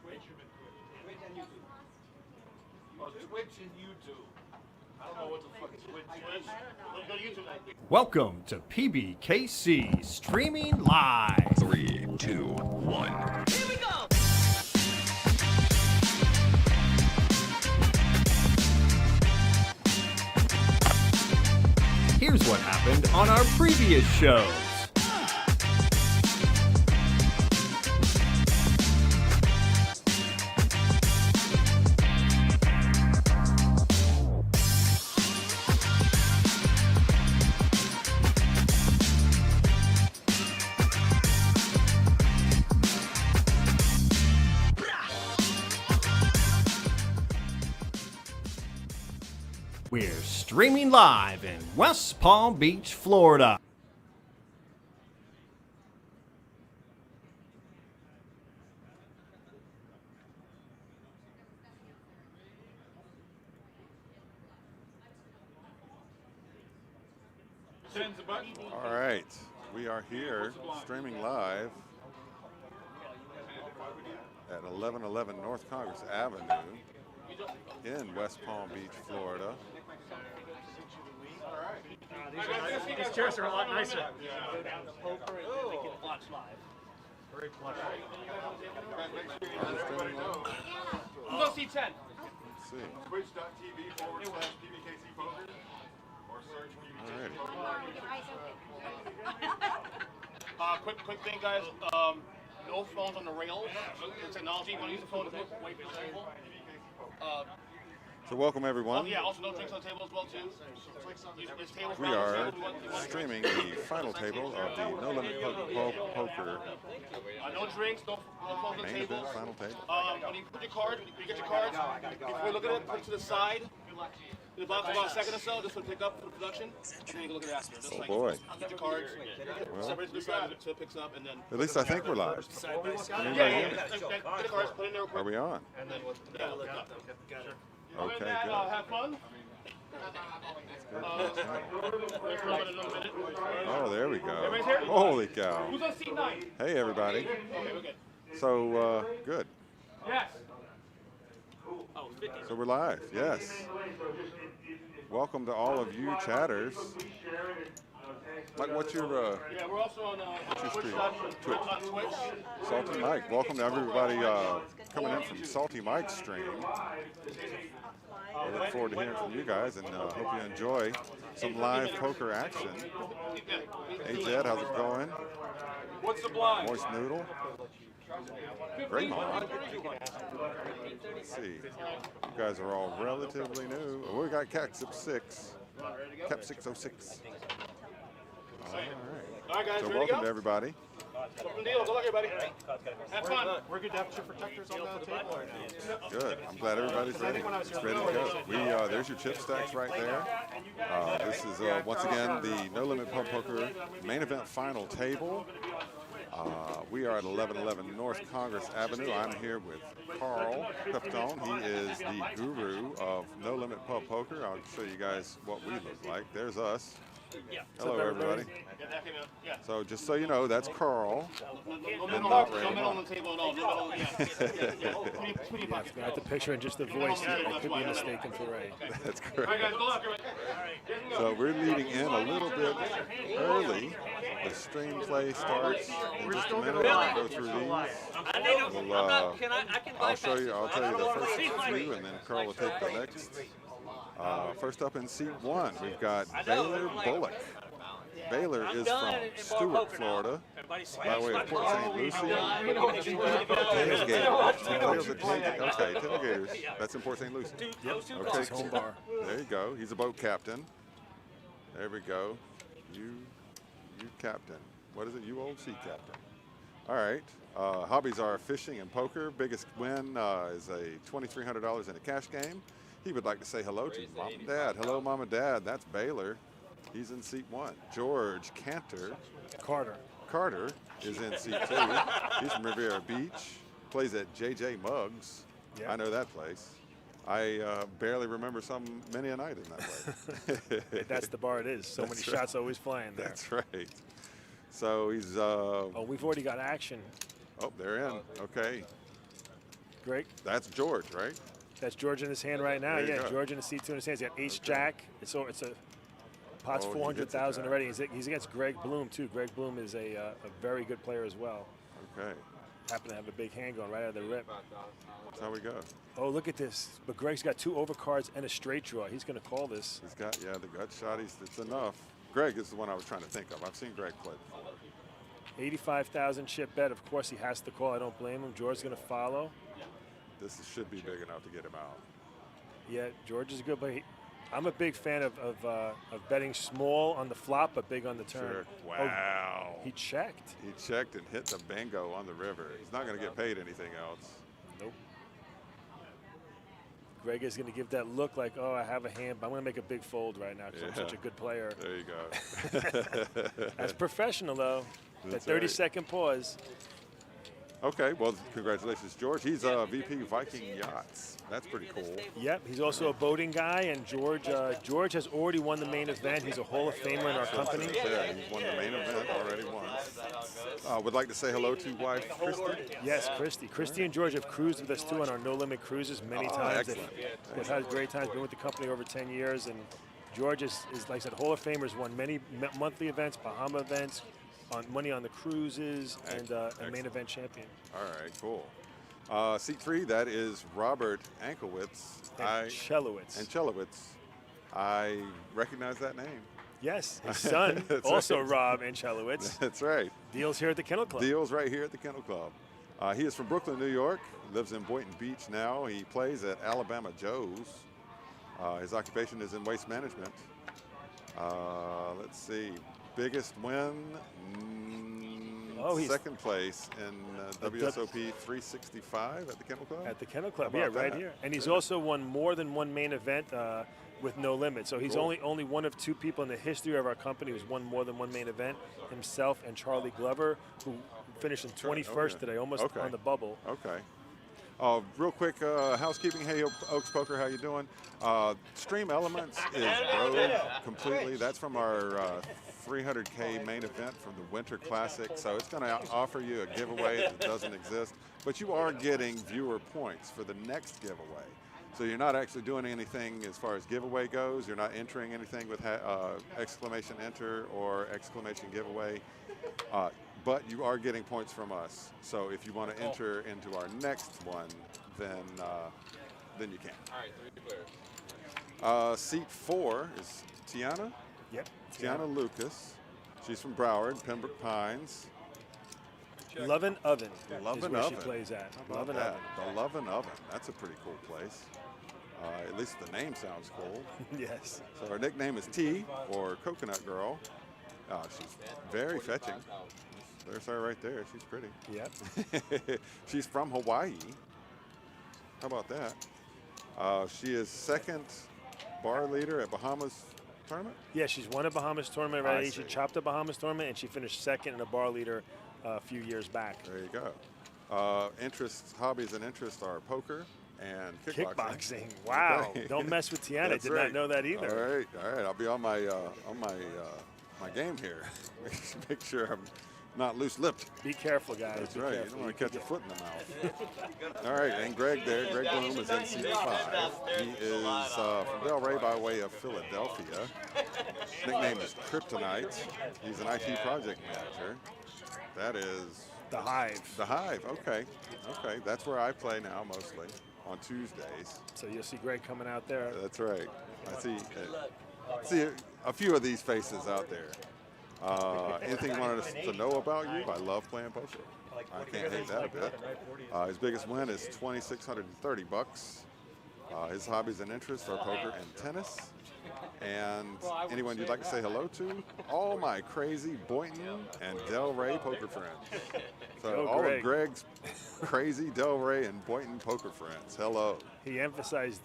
Twitch and YouTube. I don't know what the fuck Twitch is. Welcome to PBKC Streaming Live. 3, 2, 1. Here we go! Here's what happened on our previous shows. We're streaming live in West Palm Beach, Florida. All right, we are here streaming live at 1111 North Congress Avenue in West Palm Beach, Florida. These chairs are a lot nicer. Very plush. Let's Go C10. see. Twitch.tv/PBKC Poker or search Quick thing, guys. No phones on the rails. The technology. You want to use the phone to wait for the table. So welcome everyone. Yeah, also no drinks on the table as well too. We are streaming the final table of the No Limit Poker No drinks, no phones on the main table. event final table. When you put your card, when you get your cards, before you look at it, put it to the side. In the box for about a second or so, just to pick up for the production, and then you can look at it after. Just Oh like boy. Get your cards, Well, separate to the side until it picks up, and then. at least I think we're live. Yeah. Get the cards, put in there real quick. Are we on? And then we'll look up. Okay, good. Have fun. Oh, there we go. Everybody's here? Holy cow. Who's on seat 9? Hey everybody. Okay, we're good. So, good. Yes. So we're live, yes. Welcome to all of you chatters. Mike, what's your Yeah, we're also on stream? Twitch. Twitch. Salty Mike? Welcome to everybody coming in from Salty Mike's stream. I look forward to hearing from you guys, and hope you enjoy some live poker action. Hey Jed, how's it going? What's the blind? Moist Noodle. Great mom. Let's see. You guys are all relatively new. Oh, we got Cap 6. Cap 606. All right. All right, guys, So ready to welcome go? to everybody. Open deal. Good luck, everybody. Have fun. We're good to have chip protectors on the table. Good. I'm glad everybody's ready. It's ready to go. There's your chip stacks right there. This is once again the No Limit Pub Poker main event final table. We are at 1111 North Congress Avenue. I'm here with Carl Patron. He is the guru of No Limit Pub Poker. I'll show you guys what we look like. There's us. Hello, everybody. So just so you know, that's Carl. No on the table at all. Got the picture and just the voice. I could be mistaken for Ray. That's All right, guys, correct. good luck, everybody. So we're leading in a little bit early. The stream play starts in just a minute. We'll go through these. I'll show you. I'll tell you the first few, and then Carl will take the next. First up in seat 1, we've got Baylor Bullock. Baylor is from Stewart, Florida, by way of Port St. Lucie. Okay, Tailgaters. That's in Port St. Lucie. Okay, Home bar. there you go. He's a boat captain. There we go. You captain. What is it? You old sea captain. All right. Hobbies are fishing and poker. Biggest win is a $2,300 in a cash game. He would like to say hello to Mom and Dad. Hello, Mom and Dad. That's Baylor. He's in seat 1. George Carter is in seat 2. He's from Riviera Beach. Plays at JJ Muggs. Yeah. I know that place. I barely remember many a night in that place. That's the bar it is. So many shots always flying there. That's right. So he's. Oh, we've already got action. Oh, they're in. Okay. Greg? That's George, right? That's George in his hand right now. There you Yeah, go. George in the C2 in his hands. He got ace jack. It's a pot's Oh, he 400,000 hits it already. He's against Greg Bloom too. Greg Bloom is a very good player as well. Okay. Happen to have a big hand going right out of the rip. That's how we go. Oh, look at this. But Greg's got 2 overcards and a straight draw. He's going to call this. He's got, the gut shot. It's enough. Greg is the one I was trying to think of. I've seen Greg play before. 85,000 chip bet. Of course, he has to call. I don't blame him. George's going to follow. This should be big enough to get him out. Yeah, George is a good player. I'm a big fan of betting small on the flop, but big on the turn. Sure. Oh, Wow. he checked. He checked and hit the bingo on the river. He's not going to get paid anything else. Nope. Greg is going to give that look like, oh, I have a hand, but I'm going to make a big fold right now because I'm such a good player. There you go. That's professional, though. That's that 30 right. second pause. Okay, well, congratulations, George. He's VP Viking Yachts. That's pretty cool. Yep, he's also a boating guy, and George has already won the main event. He's a Hall of Famer in our company. Yeah, he's won the main event already once. Would like to say hello to wife, Christy. Yes, Christy. Christy and George have cruised with us, too, on our No Limit cruises many times. Excellent. They've had great times, been with the company over 10 years, and George is like I said, Hall of Famers, won many monthly events, Bahama events, on money on the cruises, and a main event champion. All right, cool. Seat 3, that is Robert Anklewitz. And Chelowitz. And Chelowitz. I recognize that name. Yes, his son, That's also right. Rob Anchelowitz. That's right. Deals here at the Kennel Club. Deals right here at the Kennel Club. He is from Brooklyn, New York. Lives in Boynton Beach now. He plays at Alabama Joe's. His occupation is in waste management. Let's see. Biggest win, Oh, he's second place in WSOP 365 at the Kennel Club. at the Kennel Club, How yeah, about right that? here. And he's also won more than one main event with No Limit. So he's Cool. only one of 2 people in the history of our company who's won more than one main event. Himself and Charlie Glover, who finished in 21st today, almost Okay. on the bubble. Okay. Real quick housekeeping. Hey, Oaks Poker, how you doing? Stream Elements is broke completely. That's from our 300K main event from the Winter Classic. So it's going to offer you a giveaway that doesn't exist. But you are getting viewer points for the next giveaway. So you're not actually doing anything as far as giveaway goes. You're not entering anything with exclamation enter or exclamation giveaway. But you are getting points from us. So if you want to enter into our next one, then you can. All right, Seat 4 is Tiana. Yep. Tiana Lucas. She's from Broward, Pembroke Pines. Lovin' Oven Lovin' is where Oven. she plays at. How about Lovin' that? Oven. The Lovin' Oven. That's a pretty cool place. At least the name sounds cool. Yes. So her nickname is T, or Coconut Girl. She's very fetching. There's her right there. She's pretty. Yep. She's from Hawaii. How about that? She is second bar leader at Bahamas tournament. Yeah, she's won a Bahamas tournament already. She see. chopped a Bahamas tournament, and she finished second in a bar leader a few years back. There you go. Hobbies and interests are poker and kickboxing. Kickboxing. Wow. Okay. Don't mess with Tiana. That's Did right. not know that either. All right. I'll be on my game here. Make sure I'm not loose-lipped. Be careful, guys. That's Be right. careful. You don't want to catch a foot in the mouth. All right, and Greg there. Greg Bloom is in seat 5. He is from Delray by way of Philadelphia. Nickname is Kryptonite. He's an IT project manager. That is The Hive. the Hive. Okay. That's where I play now mostly on Tuesdays. So you'll see Greg coming out there. That's right. I see a few of these faces out there. Anything you wanted us to know about you? I love playing poker. I can't hate that a bit. His biggest win is $2,630. His hobbies and interests are poker and tennis. And anyone you'd like to say hello to? All my crazy Boynton and Delray poker friends. So Go, all Greg. of Greg's crazy Delray and Boynton poker friends. Hello. He emphasized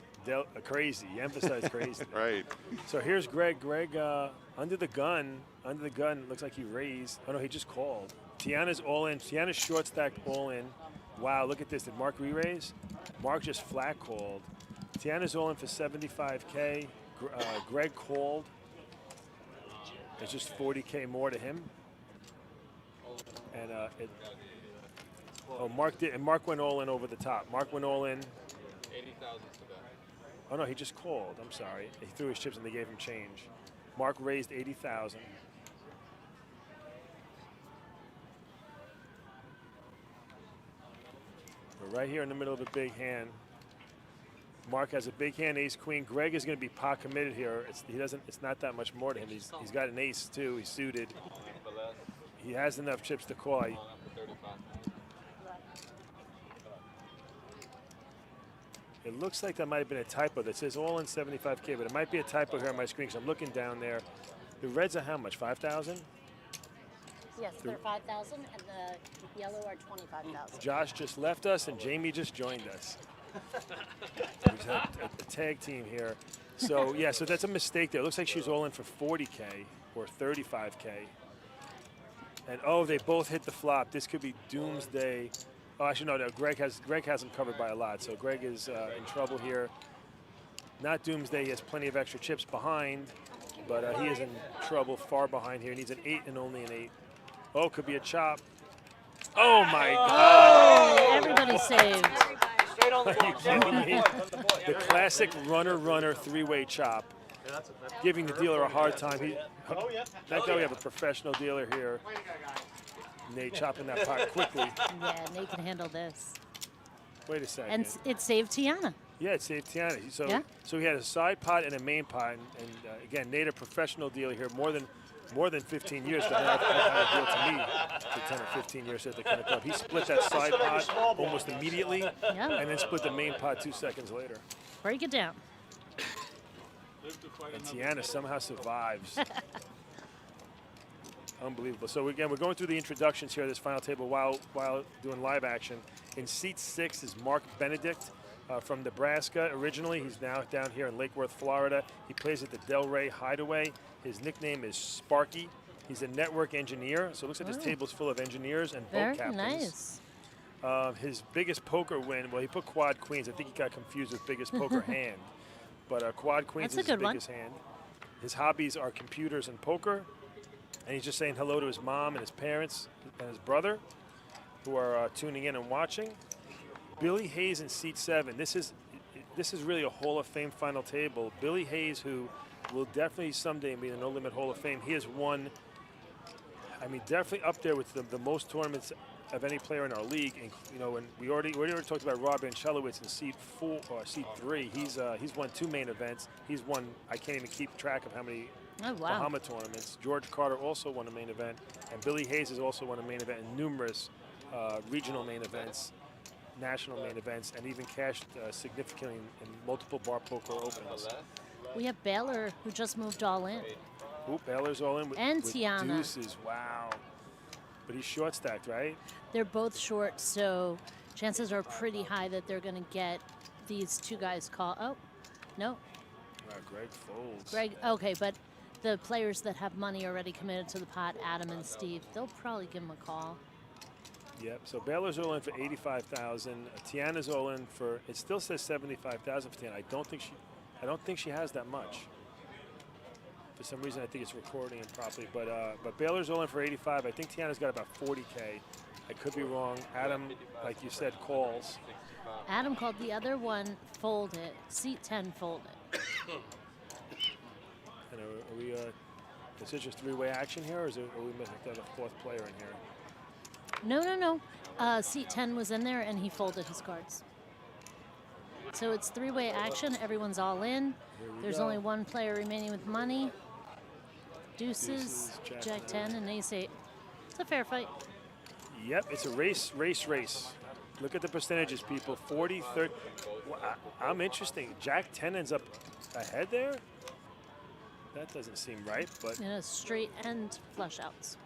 crazy. He emphasized crazy. Right. So here's Greg. Greg under the gun. Under the gun. Looks like he raised. Oh no, he just called. Tiana's all in. Tiana's short stacked all in. Wow, look at this. Did Mark re-raise? Mark just flat called. Tiana's all in for 75K. Greg called. It's just 40K more to him. And Oh, Mark did, and Mark went all in over the top. Mark went all in. 80,000 to go. Oh no, he just called. I'm sorry. He threw his chips and they gave him change. Mark raised 80,000. We're right here in the middle of a big hand. Mark has a big hand, ace queen. Greg is going to be pot committed here. It's not that much more to him. He's got an ace too. He's suited. He has enough chips to call. It looks like that might have been a typo that says all in 75K, but it might be a typo here on my screen because I'm looking down there. The reds are how much? 5,000? Yes, they're 5,000, and the yellow are 25,000. Josh just left us, and Jamie just joined us. We've had a tag team here. So, yeah, so that's a mistake there. It looks like she's all in for 40K or 35K. And, oh, they both hit the flop. This could be doomsday. Oh, actually, no, Greg has him covered by a lot. So Greg is in trouble here. Not doomsday. He has plenty of extra chips behind, but he is in trouble far behind here. He needs an 8 and only an 8. Oh, could be a chop. Oh, my God. Oh, everybody saved. Are you kidding me? The classic runner three-way chop. Giving the dealer a hard time. That guy, we have a professional dealer here. Nate chopping that pot quickly. Yeah, Nate can handle this. Wait a second. And it saved Tiana. Yeah, it saved Tiana. So, Yeah. so he had a side pot and a main pot. And again, Nate, a professional dealer here, more than 15 years, but I've had a deal to me for 10 or 15 years at the kind of club. He split that side pot almost immediately, and then split the main pot 2 seconds later. Break it down. And Tiana somehow survives. Unbelievable. So again, we're going through the introductions here at this final table while doing live action. In seat 6 is Mark Benedict from Nebraska originally. He's now down here in Lake Worth, Florida. He plays at the Delray Hideaway. His nickname is Sparky. He's a network engineer, so it looks like this table's full of engineers and boat Very captains. nice. His biggest poker win, well, he put quad queens. I think he got confused with biggest poker hand. But quad queens That's is a his good biggest hand. His hobbies are computers and poker. And he's just saying hello to his mom and his parents and his brother who are tuning in and watching. Billy Hayes in seat 7. This is really a Hall of Fame final table. Billy Hayes, who will definitely someday be in the No Limit Hall of Fame. He has won, I mean, definitely up there with the most tournaments of any player in our league. And, you know, and we already talked about Rob Anchelowitz in seat 4 or seat 3. He's won 2 main events. He's won, I can't even keep track of how many Bahama tournaments. George Carter also won a main event, and Billy Hayes has also won a main event in numerous regional main events, national main events, and even cashed significantly in multiple bar poker opens. We have Baylor, who just moved all in. Ooh, Baylor's all in with Tiana. deuces. Wow. But he's short stacked, right? They're both short, so chances are pretty high that they're going to get these 2 guys call. Oh, no. Wow, Greg folds. Greg, okay, but the players that have money already committed to the pot, Adam and Steve, they'll probably give them a call. Yep, so Baylor's all in for 85,000. Tiana's all in for, it still says 75,000 for Tiana. I don't think she has that much. For some reason, I think it's recording improperly. But Baylor's all in for 85. I think Tiana's got about 40K. I could be wrong. Adam, like you said, calls. Adam called the other one, folded. Seat 10 folded. And are we, is this just 3-way action here, or are we missing a 4th player in here? No. Seat 10 was in there, and he folded his cards. So it's 3-way action. Everyone's all in. There's only 1 player remaining with money. Deuces, Jack 10, and Ace 8. It's a fair fight. Yep, it's a race. Look at the percentages, people. 40, 30. Well, I'm interesting. Jack 10 ends up ahead there? That doesn't seem right, but In a straight and flush outs.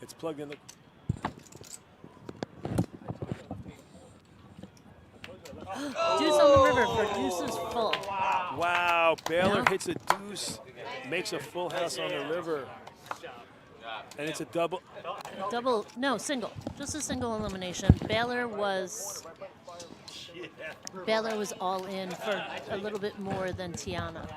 it's plugged in the... Deuce on the river for deuces full. Wow, Baylor Yeah. hits a deuce, makes a full house on the river. And it's a double. Single. Just a single elimination. Baylor was all in for a little bit more than Tiana.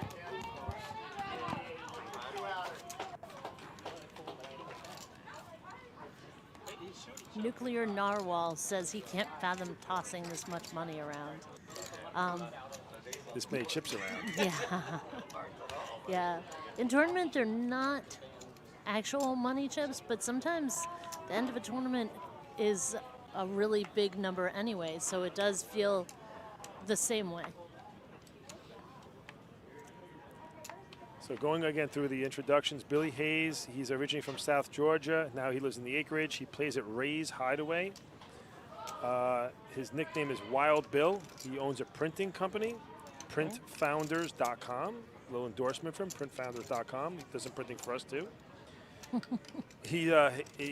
Nuclear Narwhal says he can't fathom tossing this much money around. This many chips around. Yeah. Yeah. In tournament, they're not actual money chips, but sometimes the end of a tournament is a really big number anyway, so it does feel the same way. So going again through the introductions, Billy Hayes, he's originally from South Georgia. Now he lives in the Acreage. He plays at Ray's Hideaway. His nickname is Wild Bill. He owns a printing company, printfounders.com. A little endorsement from printfounders.com. He does some printing for us too. He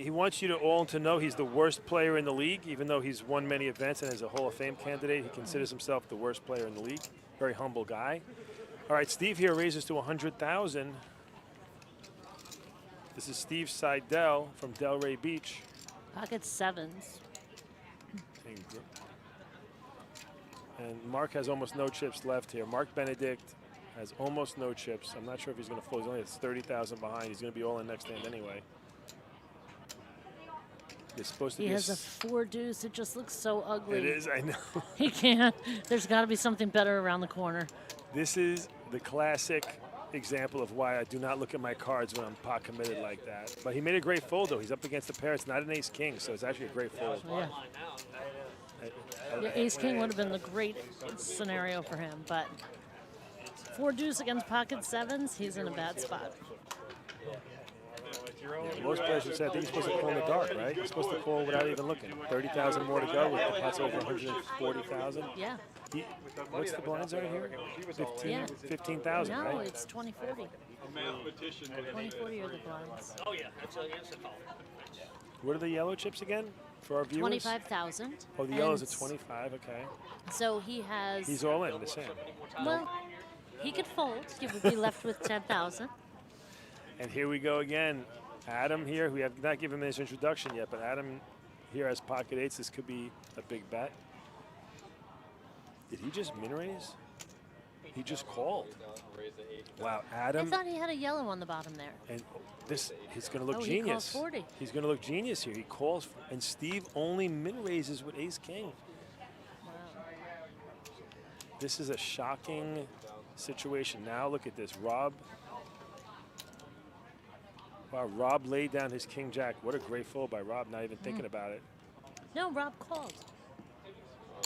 wants you to all to know he's the worst player in the league, even though he's won many events and is a Hall of Fame candidate. He considers himself the worst player in the league. Very humble guy. All right, Steve here raises to 100,000. This is Steve Seidel from Delray Beach. Pocket sevens. And Mark has almost no chips left here. Mark Benedict has almost no chips. I'm not sure if he's going to fold. He's only at 30,000 behind. He's going to be all in next hand anyway. It's supposed to He be has a 4 deuce. It just looks so ugly. It is, I know. He can't. There's got to be something better around the corner. This is the classic example of why I do not look at my cards when I'm pot committed like that. But he made a great fold, though. He's up against the pair. It's not an ace-king, so it's actually a great fold. Yeah. Yeah, ace-king would have been the great scenario for him, but 4 deuce against pocket sevens, he's in a bad spot. Yeah, most players would say, I think he's supposed to call in the dark, right? He's supposed to call without even looking. 30,000 more to go with the pots over 140,000. Yeah. What's the blinds right here? 15, Yeah. 15,000, No, right? it's 2040. 2040 are the blinds. What are the yellow chips again for our viewers? 25,000. Oh, the yellows are 25, okay. So he has. He's all in the same. Well, he could fold. He would be left with 10,000. And here we go again. Adam here, we have not given him his introduction yet, but Adam here has pocket eights. This could be a big bet. Did he just min raise? He just called. Wow, Adam. I thought he had a yellow on the bottom there. And this, he's going to look Oh, genius. he called 40. He's going to look genius here. He calls, and Steve only min raises with ace king. Wow. This is a shocking situation. Now look at this, Rob. Wow, Rob laid down his king jack. What a great fold by Rob, not even thinking about it. No, Rob called.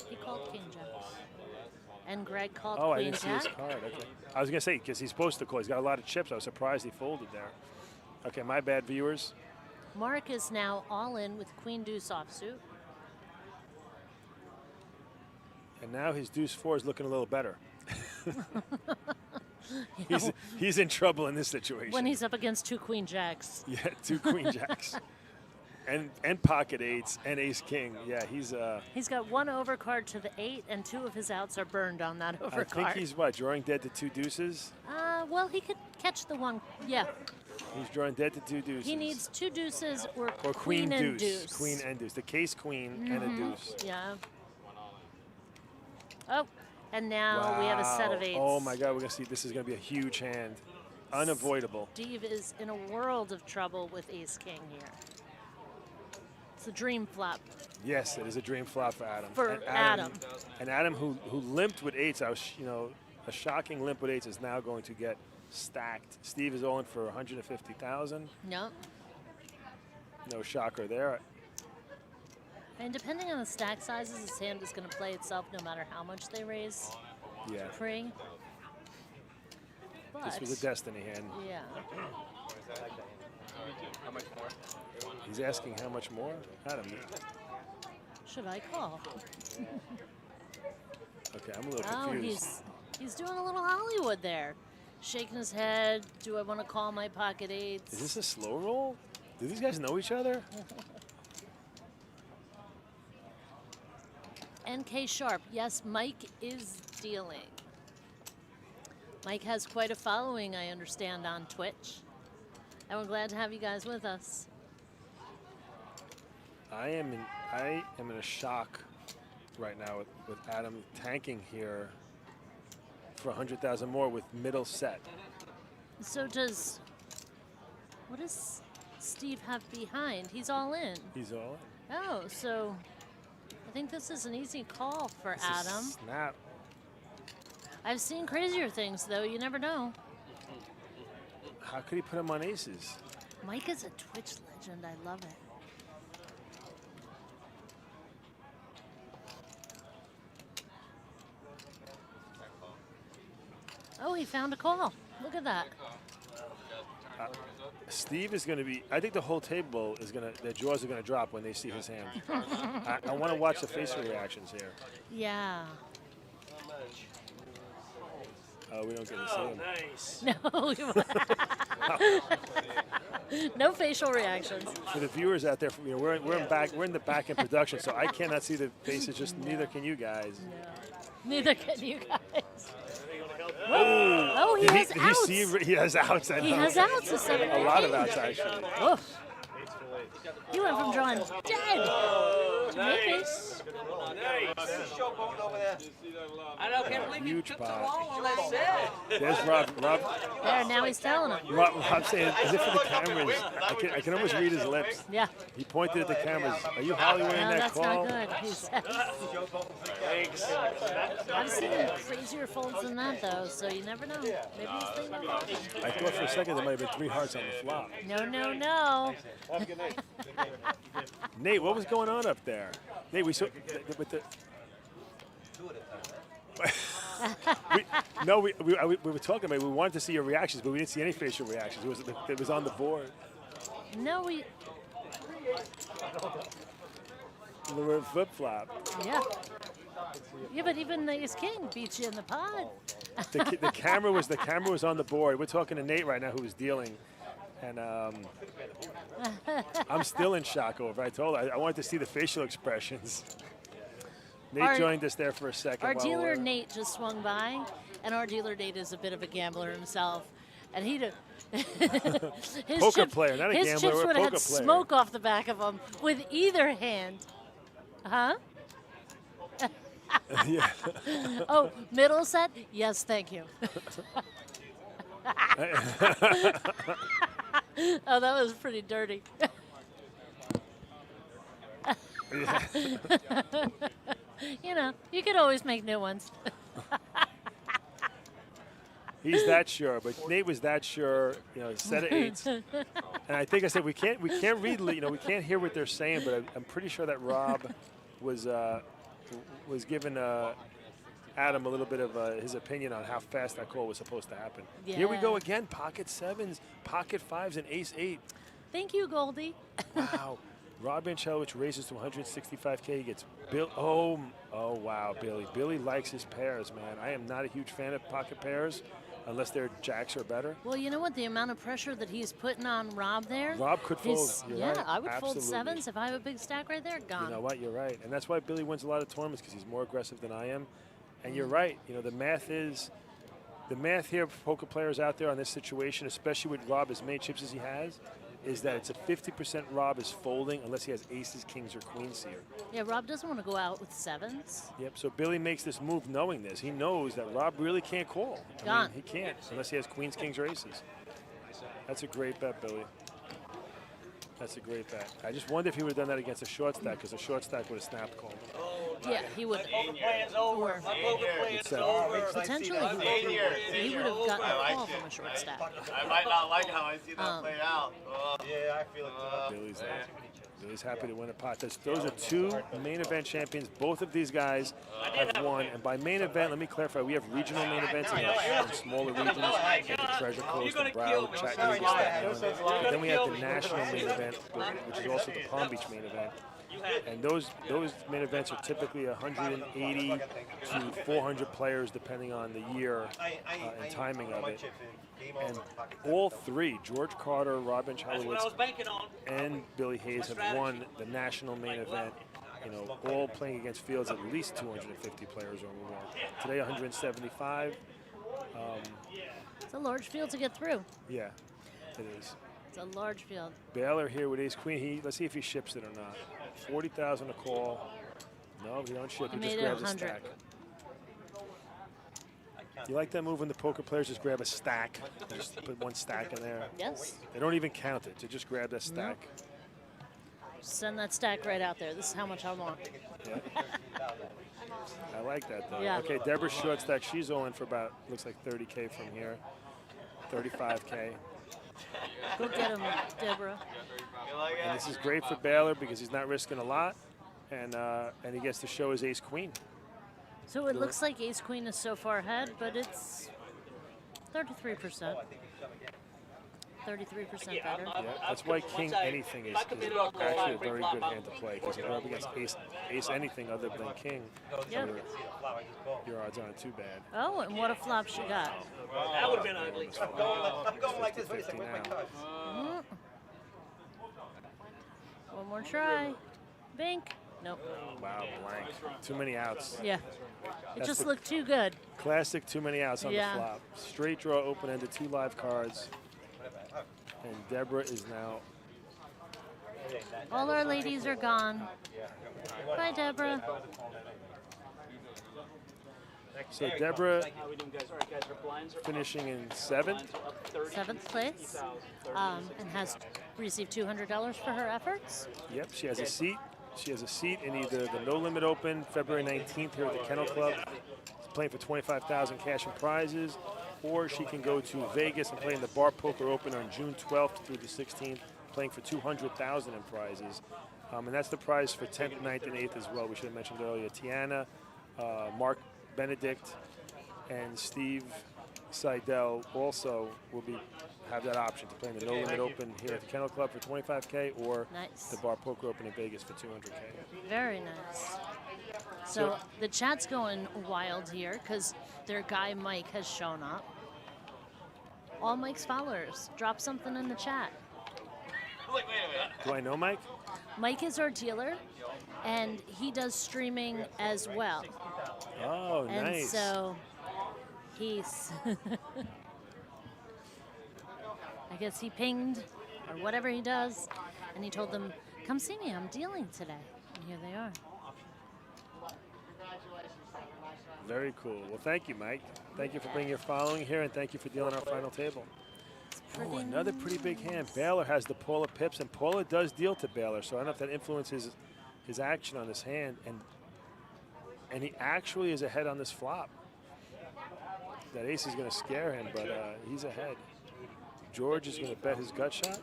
He called king jacks. And Greg called Oh, I queen didn't see jack. his card. Okay. I was going to say, because he's supposed to call. He's got a lot of chips. I was surprised he folded there. Okay, my bad, viewers. Mark is now all in with queen deuce offsuit. And now his deuce 4 is looking a little better. He's in trouble in this situation. When he's up against 2 queen jacks. Yeah, 2 queen jacks. And pocket eights and ace king. Yeah, He's got 1 overcard to the 8, and 2 of his outs are burned on that overcard. I think he's what, drawing dead to 2 deuces? Well, he could catch the 1. Yeah. He's drawing dead to 2 deuces. He needs 2 deuces or queen and deuce. deuce. Queen and deuce. The case queen and a deuce. Yeah. Oh, and now we have a set of 8s. Oh my God, we're gonna see. This is gonna be a huge hand, unavoidable. Steve is in a world of trouble with ace king here. It's a dream flop. Yes, it is a dream flop for Adam. For Adam. And Adam, who limped with 8s, a shocking limp with 8s is now going to get stacked. Steve is all in for 150,000. Yep. No shocker there. And depending on the stack sizes, his hand is going to play itself no matter how much they raise. Yeah. Pre. But This was a destiny hand. yeah. How much more? He's asking how much more? Adam. Should I call? Okay, I'm a little Oh, confused. he's doing a little Hollywood there. Shaking his head. Do I want to call my pocket 8s? Is this a slow roll? Do these guys know each other? NK Sharp. Yes, Mike is dealing. Mike has quite a following, I understand, on Twitch. And we're glad to have you guys with us. I am in a shock right now with Adam tanking here for 100,000 more with middle set. So what does Steve have behind? He's all in. He's all in. Oh, so I think this is an easy call for This is Adam. Snap. I've seen crazier things, though. You never know. How could he put him on aces? Mike is a Twitch legend. I love it. Oh, he found a call. Look at that. Steve is going to be, I think the whole table is going to, their jaws are going to drop when they see his hand. I want to watch the facial reactions here. Yeah. Oh, we don't get to see them. No. No facial reactions. For the viewers out there, you know, we're in the back end production, so I cannot see the faces. Just neither can you guys. No. Neither can you guys. Oh, Oh, he has outs. He has outs. I He know. has outs. A lot of outs, actually. Oof. He went from drawing dead to maybe. I don't can't believe you Huge took so pot. long on that set. There's Rob. There, now he's telling him. Rob saying, as if for the cameras, I can almost read his lips. Yeah. He pointed at the cameras. Are you Hollywooding No, that that's call? not good, he says. I've seen crazier folds than that, though, so you never know. Maybe he's thinking about it. I thought for a second there might have been 3 hearts on the flop. No, no, no. Nate, what was going on up there? Nate, we saw with the. we were talking about it. We wanted to see your reactions, but we didn't see any facial reactions. It was on the board. No, we. We were flip flop. Yeah. Yeah, but even the Ace King beats you in the pod. The camera was on the board. We're talking to Nate right now, who was dealing, and I'm still in shock over. I told her I wanted to see the facial expressions. Nate joined us there for a second. Our dealer Nate just swung by, and our dealer Nate is a bit of a gambler himself, and his poker player, not a his gambler, chips we're a would have poker had player. smoke off the back of him with either hand. Huh? Yeah. Oh, middle set? Yes, thank you. Oh, that was pretty dirty. You know, you could always make new ones. He's that sure, but Nate was that sure. You know, set of 8s, and I think I said we can't read. You know, we can't hear what they're saying, but I'm pretty sure that Rob was giving Adam a little bit of his opinion on how fast that call was supposed to happen. Yeah. Here we go again. Pocket 7s, pocket 5s, and ace 8. Thank you, Goldie. Wow. Rob Anchelowicz raises to 165K. He gets Bill. Oh wow, Billy. Billy likes his pairs, man. I am not a huge fan of pocket pairs unless they're jacks or better. Well, you know what? The amount of pressure that he's putting on Rob there. Rob could fold. You're yeah, right. I would Absolutely. fold 7s if I have a big stack right there. Gone. You know what? You're right, and that's why Billy wins a lot of tournaments because he's more aggressive than I am. And you're right. You know, the math here for poker players out there on this situation, especially with Rob as many chips as he has, is that it's a 50% Rob is folding unless he has aces, kings, or queens here. Yeah, Rob doesn't want to go out with 7s. Yep, so Billy makes this move knowing this. He knows that Rob really can't call. Gone. He can't unless he has queens, kings, or aces. That's a great bet, Billy. That's a great bet. I just wonder if he would have done that against a short stack, because a short stack would have snapped call. Yeah, he would. Plan's over. My poker plan's over. Potentially, he would have gotten a call from a short stack. I might not like how I see that play out. Yeah, I feel it. Billy's happy to win a pot. Those are 2 main event champions. Both of these guys have won. And by main event, let me clarify, we have regional main events in smaller regions, like the Treasure Coast, the Broward, Chattanooga, Staten Island. And then we have the national main event, which is also the Palm Beach main event. And those main events are typically 180 to 400 players, depending on the year and timing of it. And all 3, George Carter, Rob Anchelowicz, and Billy Hayes, have won the national main event. You know, all playing against fields at least 250 players or more. Today, 175. It's a large field to get through. Yeah, it is. It's a large field. Baylor here with ace queen. Let's see if he ships it or not. 40,000 a call. No, he don't ship. He just made it grabs a 100. stack. You like that move when the poker players just grab a stack? They just put one stack in there. Yes. They don't even count it. They just grab that stack. Send that stack right out there. This is how much I want. Yeah. I like that though. Yeah. Okay, Deborah's short stack. She's all in for about, looks like 30K from here. 35K. Go get him, Deborah. And this is great for Baylor because he's not risking a lot, and he gets to show his ace queen. So it looks like ace queen is so far ahead, but it's 33%. 33% better. Yeah, that's why king anything is actually a very good hand to play, because if you're up against ace anything other than king, Yep. your odds aren't too bad. Oh, and what a flop she got. That would have been ugly. I'm going like this. 50 now. One more try. Bink. Nope. Wow, blank. Too many outs. Yeah. It That's just the- looked too good. Classic too many outs on Yeah. the flop. Straight draw, open-ended, 2 live cards. And Deborah is now, All our ladies are gone. Bye, Deborah. so Deborah How we doing, guys? All right, guys, our blinds are finishing in 7th. up 30. 7th place. And has received $200 for her efforts. Yep, she has a seat. She has a seat in either the No Limit Open, February 19th here at the Kennel Club, playing for 25,000 cash and prizes, or she can go to Vegas and play in the Bar Poker Open on June 12th through the 16th, playing for 200,000 in prizes. And that's the prize for 10th, 9th, and 8th as well. We should have mentioned earlier. Tiana, Mark Benedict, and Steve Seidel also will have that option to play in the No Limit Open here at the Kennel Club for 25K, or Nice. the Bar Poker Open in Vegas for 200K. Very nice. So the chat's going wild here because their guy Mike has shown up. All Mike's followers, drop something in the chat. Do I know Mike? Mike is our dealer, and he does streaming as well. Oh, And nice. so he's, I guess he pinged or whatever he does, and he told them, come see me, I'm dealing today. And here they are. Very cool. Well, thank you, Mike. Thank you for bringing your following here, and thank you for dealing our final table. Oh, another pretty big hand. Baylor has the Paula pips, and Paula does deal to Baylor, so I don't know if that influences his action on this hand. And he actually is ahead on this flop. That ace is going to scare him, but he's ahead. George is going to bet his gut shot.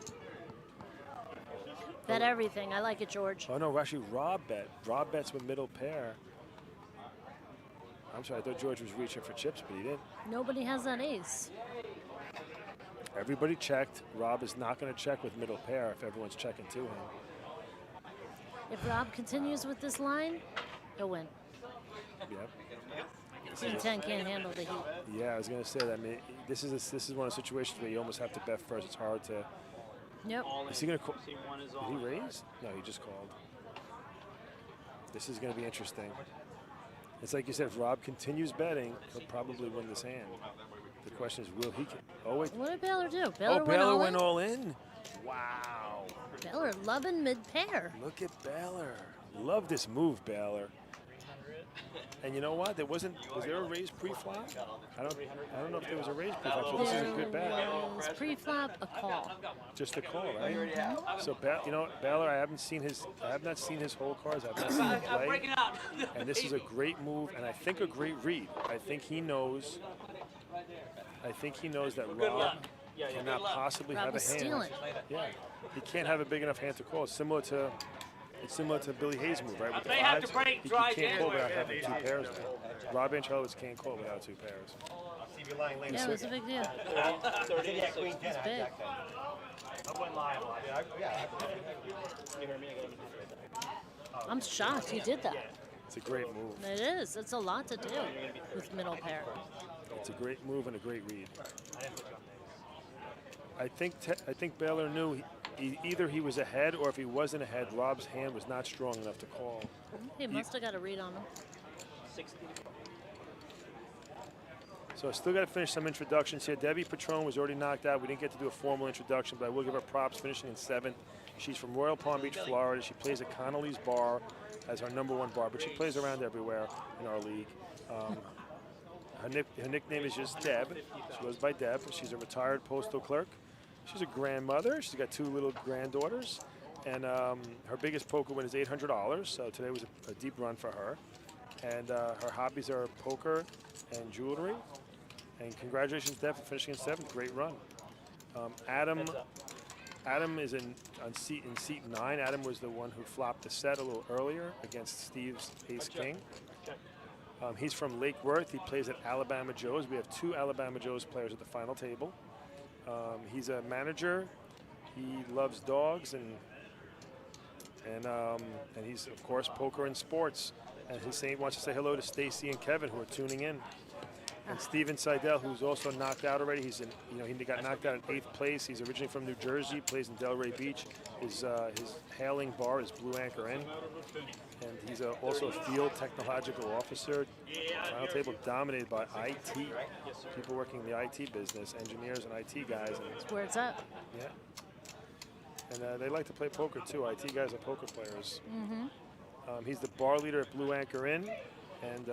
Bet everything. I like it, George. Oh, no, actually, Rob bet. Rob bets with middle pair. I'm sorry, I thought George was reaching for chips, but he didn't. Nobody has that ace. Everybody checked. Rob is not going to check with middle pair if everyone's checking to him. If Rob continues with this line, he'll win. Yep. King 10 can't handle the heat. Yeah, I was going to say that. I mean, this is one of the situations where you almost have to bet first. It's hard to. Yep. Is he going to call? See, one is Did all he in. raise? No, he just called. This is going to be interesting. It's like you said, if Rob continues betting, he'll probably win this hand. The question is, will he? Oh wait. What did Baylor do? Baylor, Oh, Baylor went went all in? all in. Wow. Baylor loving mid-pair. Look at Baylor. Love this move, Baylor. And you know what? Was there a raise pre-flop? I don't know if there was a raise pre-flop, so this is a good bet. There was pre-flop, a call. Just a call, right? So you know what, Baylor, I have not seen his whole cards. I have not seen him I'm play. breaking out. And this is a great move, and I think a great read. I think he knows that Rob cannot possibly Rob have a was hand. stealing. Yeah, he can't have a big enough hand to call. It's similar to Billy Hayes' move, right? With the May have fives, to break he dry can't call without January. having 2 pairs. Rob Angelos can't call without 2 pairs. Yeah, it was a big deal. It's big. I'm shocked he did that. It's a great move. It is. It's a lot to do with middle pair. It's a great move and a great read. I think Baylor knew either he was ahead, or if he wasn't ahead, Rob's hand was not strong enough to call. He must have got a read on him. So I still got to finish some introductions here. Debbie Patron was already knocked out. We didn't get to do a formal introduction, but I will give her props, finishing in 7th. She's from Royal Palm Beach, Florida. She plays at Connolly's Bar as her #1 bar, but she plays around everywhere in our league. Her nickname is just Deb. She goes by Deb. She's a retired postal clerk. She's a grandmother. She's got 2 little granddaughters. And her biggest poker win is $800. So today was a deep run for her. And her hobbies are poker and jewelry. And congratulations, Deb, for finishing in 7th. Great run. Adam is in seat 9. Adam was the one who flopped the set a little earlier against Steve's Ace King. He's from Lake Worth. He plays at Alabama Joe's. We have 2 Alabama Joe's players at the final table. He's a manager. He loves dogs and he's of course poker and sports. And he wants to say hello to Stacy and Kevin who are tuning in. And Steven Seidel, who's also knocked out already. He got knocked out in 8th place. He's originally from New Jersey, plays in Delray Beach. His hailing bar is Blue Anchor Inn. And he's also a field technological officer. Final table dominated by IT. People working in the IT business, engineers and IT guys. That's where it's at. Yeah. And they like to play poker too. IT guys are poker players. He's the bar leader at Blue Anchor Inn and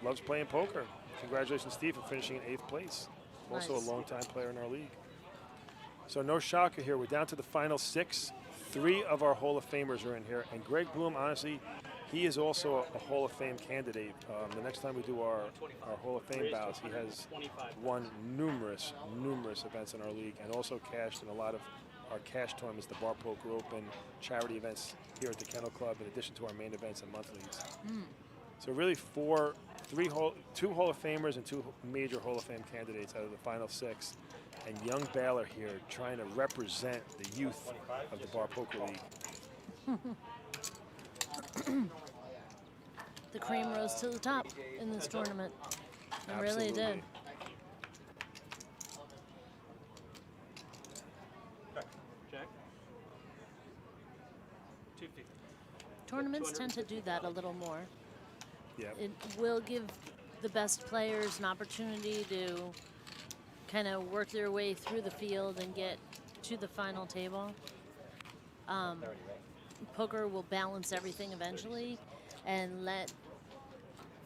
loves playing poker. Congratulations, Steve, for finishing in 8th place. Also Nice. a longtime player in our league. So no shocker here. We're down to the final 6. 3 of our Hall of Famers are in here. And Greg Bloom, honestly, he is also a Hall of Fame candidate. The next time we do our Hall of Fame bouts, he has won numerous events in our league and also cashed in a lot of our cash tournaments, the Bar Poker Open, charity events here at the Kennel Club, in addition to our main events and monthlies. So really 2 Hall of Famers and 2 major Hall of Fame candidates out of the final 6. And young Baylor here trying to represent the youth of the Bar Poker League. The cream rose to the top in this tournament. It really did. Jack. 250. Tournaments tend to do that a little more. Yeah. It will give the best players an opportunity to kind of work their way through the field and get to the final table. Poker will balance everything eventually and let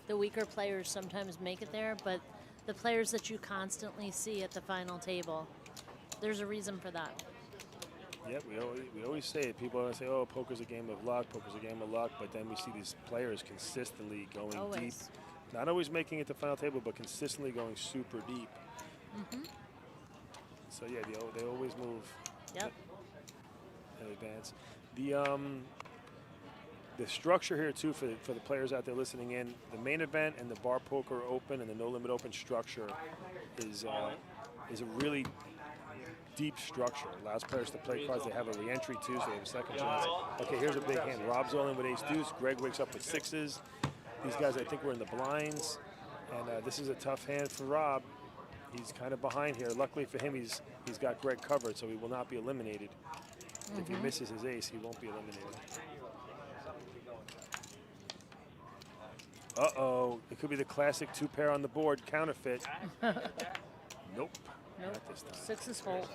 the weaker players sometimes make it there, but the players that you constantly see at the final table, there's a reason for that. Yeah, we always say it. People always say, oh, poker's a game of luck, poker's a game of luck, but then we see these players consistently going deep. Not always making it to the final table, but consistently going super deep. So yeah, they always move. Yep. And advance. The structure here too for the players out there listening in, the main event and the Bar Poker Open and the No Limit Open structure is a really deep structure. Allows players to play cards. They have a re-entry too, so they have a second chance. Okay, here's a big hand. Rob's all in with ace deuce. Greg wakes up with 6s. These guys, I think, were in the blinds. And this is a tough hand for Rob. He's kind of behind here. Luckily for him, he's got Greg covered, so he will not be eliminated. If he misses his ace, he won't be eliminated. Uh-oh, it could be the classic 2-pair on the board counterfeit. Nope. Not this time. 6s hold.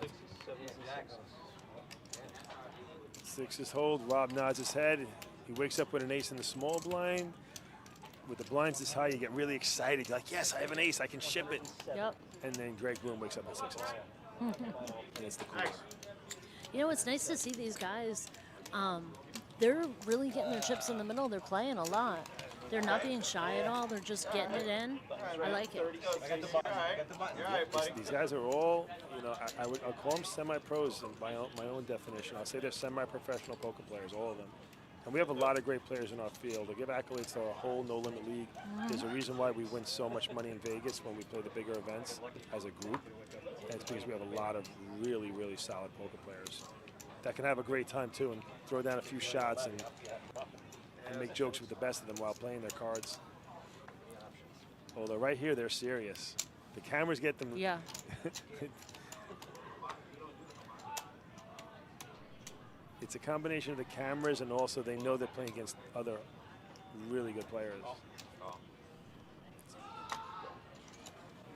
6s hold. Rob nods his head. He wakes up with an ace in the small blind. With the blinds this high, you get really excited. You're like, yes, I have an ace. I can ship it. Yep. And then Greg Bloom wakes up with 6s. And it's the cool. You know, it's nice to see these guys. They're really getting their chips in the middle. They're playing a lot. They're not being shy at all. They're just getting it in. I like it. These guys are all, you know, I'll call them semi-pros in my own definition. I'll say they're semi-professional poker players, all of them. And we have a lot of great players in our field. I give accolades to our whole No Limit League. There's a reason why we win so much money in Vegas when we play the bigger events as a group. And it's because we have a lot of really, really solid poker players that can have a great time too and throw down a few shots and make jokes with the best of them while playing their cards. Although right here, they're serious. The cameras get them. Yeah. It's a combination of the cameras and also they know they're playing against other really good players.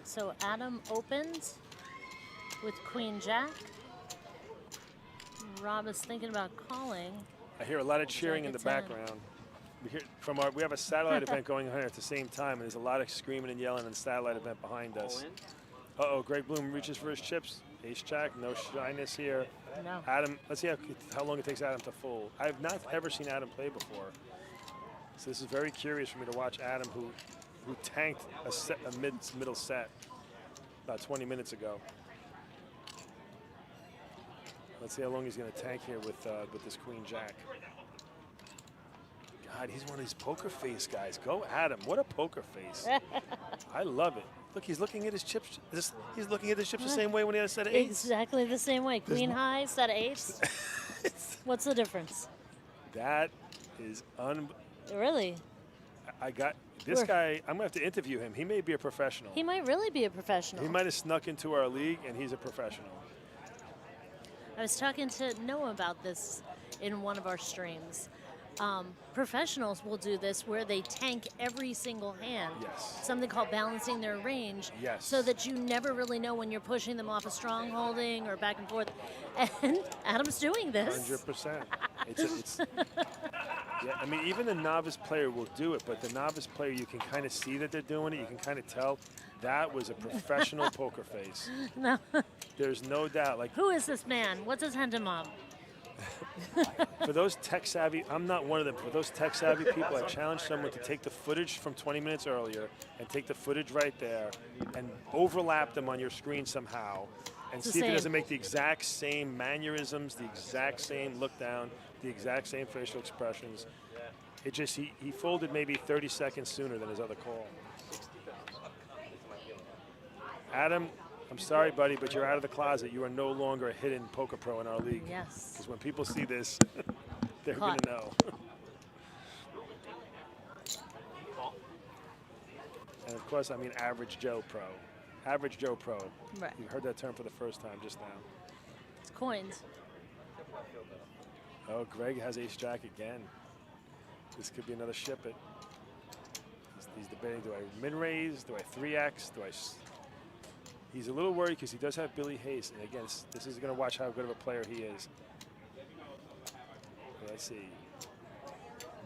So Adam opens with Queen Jack. Rob is thinking about calling. I hear a lot of cheering in the Jack at 10. background. We have a satellite event going on at the same time, and there's a lot of screaming and yelling in the satellite event behind us. Uh-oh, Greg Bloom reaches for his chips. Ace Jack, no shyness here. No. Adam, let's see how long it takes Adam to fold. I've not ever seen Adam play before. So this is very curious for me to watch Adam, who tanked a middle set about 20 minutes ago. Let's see how long he's going to tank here with this Queen Jack. God, he's one of these poker face guys. Go Adam, what a poker face. I love it. Look, he's looking at his chips. He's looking at his chips the same way when he had a set of eights. Exactly the same way. Queen high, set of eights. What's the difference? That is Really? I got this guy. I'm gonna have to interview him. He may be a professional. He might really be a professional. He might have snuck into our league, and he's a professional. I was talking to Noah about this in one of our streams. Professionals will do this where they tank every single hand. Yes. Something called balancing their range. Yes. So that you never really know when you're pushing them off a strong holding or back and forth. And Adam's doing this. 100%. Yeah, I mean, even the novice player will do it, but the novice player, you can kind of see that they're doing it. You can kind of tell that was a professional poker face. No. There's no doubt. Like, who is this man? What's his hand mom? For those tech savvy, I'm not one of them. For those tech savvy people, I challenge someone to take the footage from 20 minutes earlier and take the footage right there and overlap them on your screen somehow and see if it doesn't make the exact same mannerisms, the exact same look down, the exact same facial expressions. It just, he folded maybe 30 seconds sooner than his other call. Adam, I'm sorry, buddy, but you're out of the closet. You are no longer a hidden poker pro in our league. Yes. Because when people see this, they're going to know. And of course, I mean average Joe pro. Average Joe pro. Right. You heard that term for the first time just now. It's coins. Oh, Greg has ace jack again. This could be another ship it. He's debating, do I min raise? Do I 3x? Do I... He's a little worried because he does have Billy Hayes. And again, this is going to watch how good of a player he is. Let's see.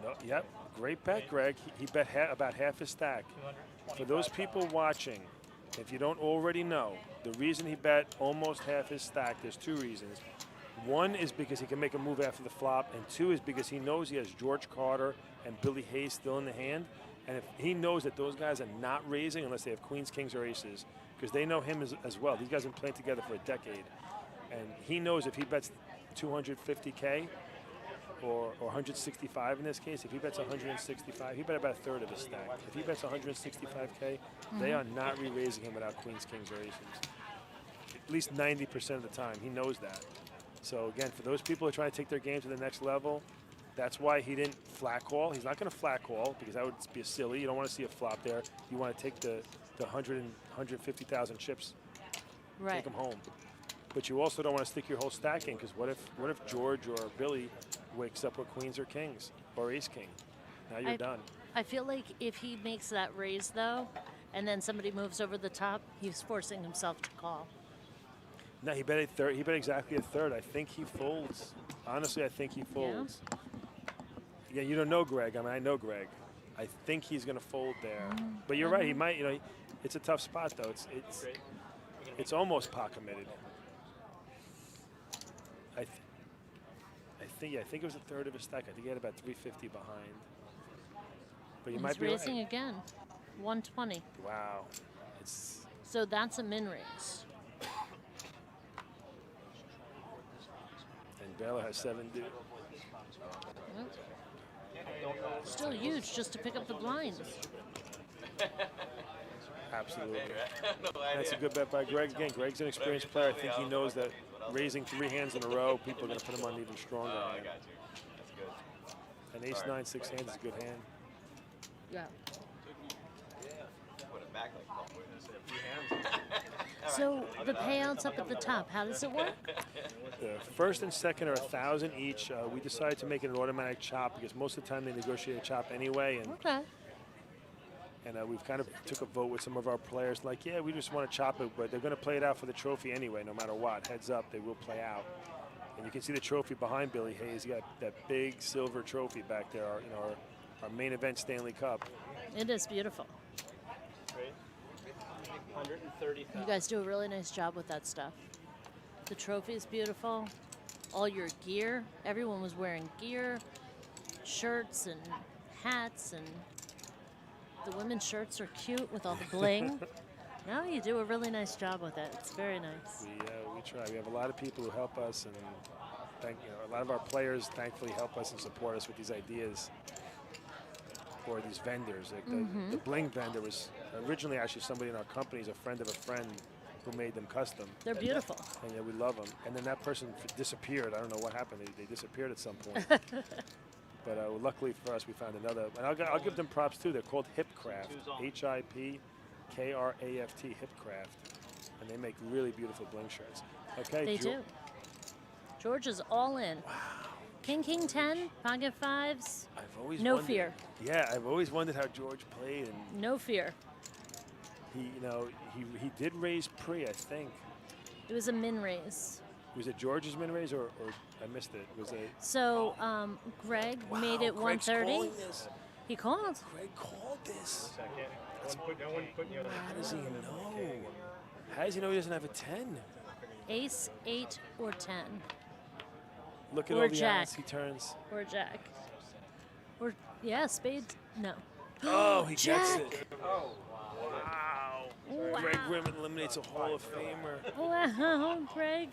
No, yep, great bet, Greg. He bet about half his stack. For those people watching, if you don't already know, the reason he bet almost half his stack, there's two reasons. One is because he can make a move after the flop, and two is because he knows he has George Carter and Billy Hayes still in the hand. And if he knows that those guys are not raising unless they have queens, kings, or aces, because they know him as well. These guys have been playing together for a decade. And he knows if he bets 250K or 165 in this case, if he bets 165, he bet about a third of his stack. If he bets 165K, they are not re-raising him without queens, kings, or aces. At least 90% of the time, he knows that. So again, for those people who are trying to take their game to the next level, that's why he didn't flat call. He's not going to flat call because that would be silly. You don't want to see a flop there. You want to take the 150,000 chips, right. Take them home. But you also don't want to stick your whole stack in because what if George or Billy wakes up with queens or kings or ace king? Now you're done. I feel like if he makes that raise though, and then somebody moves over the top, he's forcing himself to call. No, he bet a third. He bet exactly a third. I think he folds. Honestly, I think he folds. Yeah, you don't know Greg. I mean, I know Greg. I think he's going to fold there. But you're right. He might. You know, it's a tough spot though. It's almost pot committed. I think it was a third of his stack. I think he had about 350 behind. But you might be raising right. again, 120. Wow. So that's a min raise. And Baylor has 7 due. Still huge just to pick up the blinds. Absolutely. That's a good bet by Greg. Again, Greg's an experienced player. I think he knows that raising 3 hands in a row, people are going to put him on an even stronger hand. An ace, 9, 6 hands is a good hand. Yeah. So the payouts up at the top, how does it work? The first and second are 1,000 each. We decided to make it an automatic chop because most of the time they negotiate a chop anyway. And, okay. And we've kind of took a vote with some of our players like, yeah, we just want to chop it, but they're going to play it out for the trophy anyway, no matter what. Heads up, they will play out. And you can see the trophy behind Billy Hayes. You got that big silver trophy back there, our main event Stanley Cup. It is beautiful. 130,000. You guys do a really nice job with that stuff. The trophy's beautiful. All your gear. Everyone was wearing gear, shirts and hats, and the women's shirts are cute with all the bling. No, you do a really nice job with it. It's very nice. We try. We have a lot of people who help us, and a lot of our players thankfully help us and support us with these ideas. Or these vendors. Like the bling vendor was originally actually somebody in our company, is a friend of a friend who made them custom. They're beautiful. And yeah, we love them. And then that person disappeared. I don't know what happened. They disappeared at some point. But luckily for us, we found another. And I'll give them props too. They're called Hipcraft. HIPKRAFT. Hipcraft. And they make really beautiful bling shirts. Okay. They do. George is all in. Wow. King, 10, pocket fives. I've always no wondered, fear. Yeah, I've always wondered how George played. And no fear. He did raise pre, I think. It was a min raise. Was it George's min raise or I missed it? Was it? So Greg made it Greg's 130. calling this. He called. Greg called this. No one putting you on How does he know? How does he know he doesn't have a 10? Ace, 8, or 10. Look at or all the jack. odds he turns. Or jack. Or, yeah, spade. No. Oh, he jack. gets it. Oh, wow. Greg Wow. Grimmett eliminates a Hall of Famer. Wow, Greg.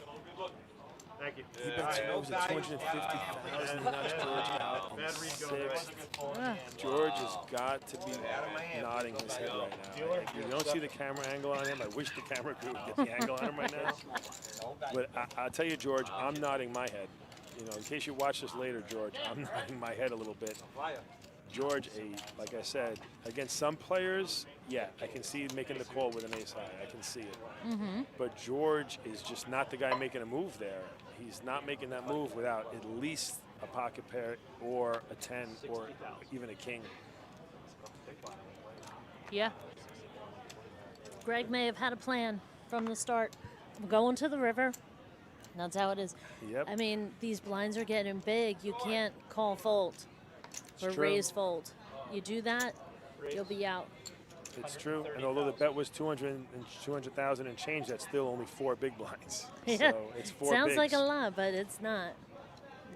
Thank you. He bets was at 250,000. He knocks George out on sixth. George has got to be nodding his head right now. Like, you don't see the camera angle on him. I wish the camera crew would get the angle on him right now. But I'll tell you, George, I'm nodding my head. You know, in case you watch this later, George, I'm nodding my head a little bit. George, like I said, against some players, yeah, I can see making the call with an ace high. I can see it. But George is just not the guy making a move there. He's not making that move without at least a pocket pair or a 10 or even a king. Yeah. Greg may have had a plan from the start. I'm going to the river. That's how it is. Yep. I mean, these blinds are getting big. You can't call fold or true. raise fold. You do that, you'll be out. It's true. And although the bet was 200,000 and change, that's still only 4 big blinds. Yeah. So it's 4 Sounds bigs. like a lot, but it's not.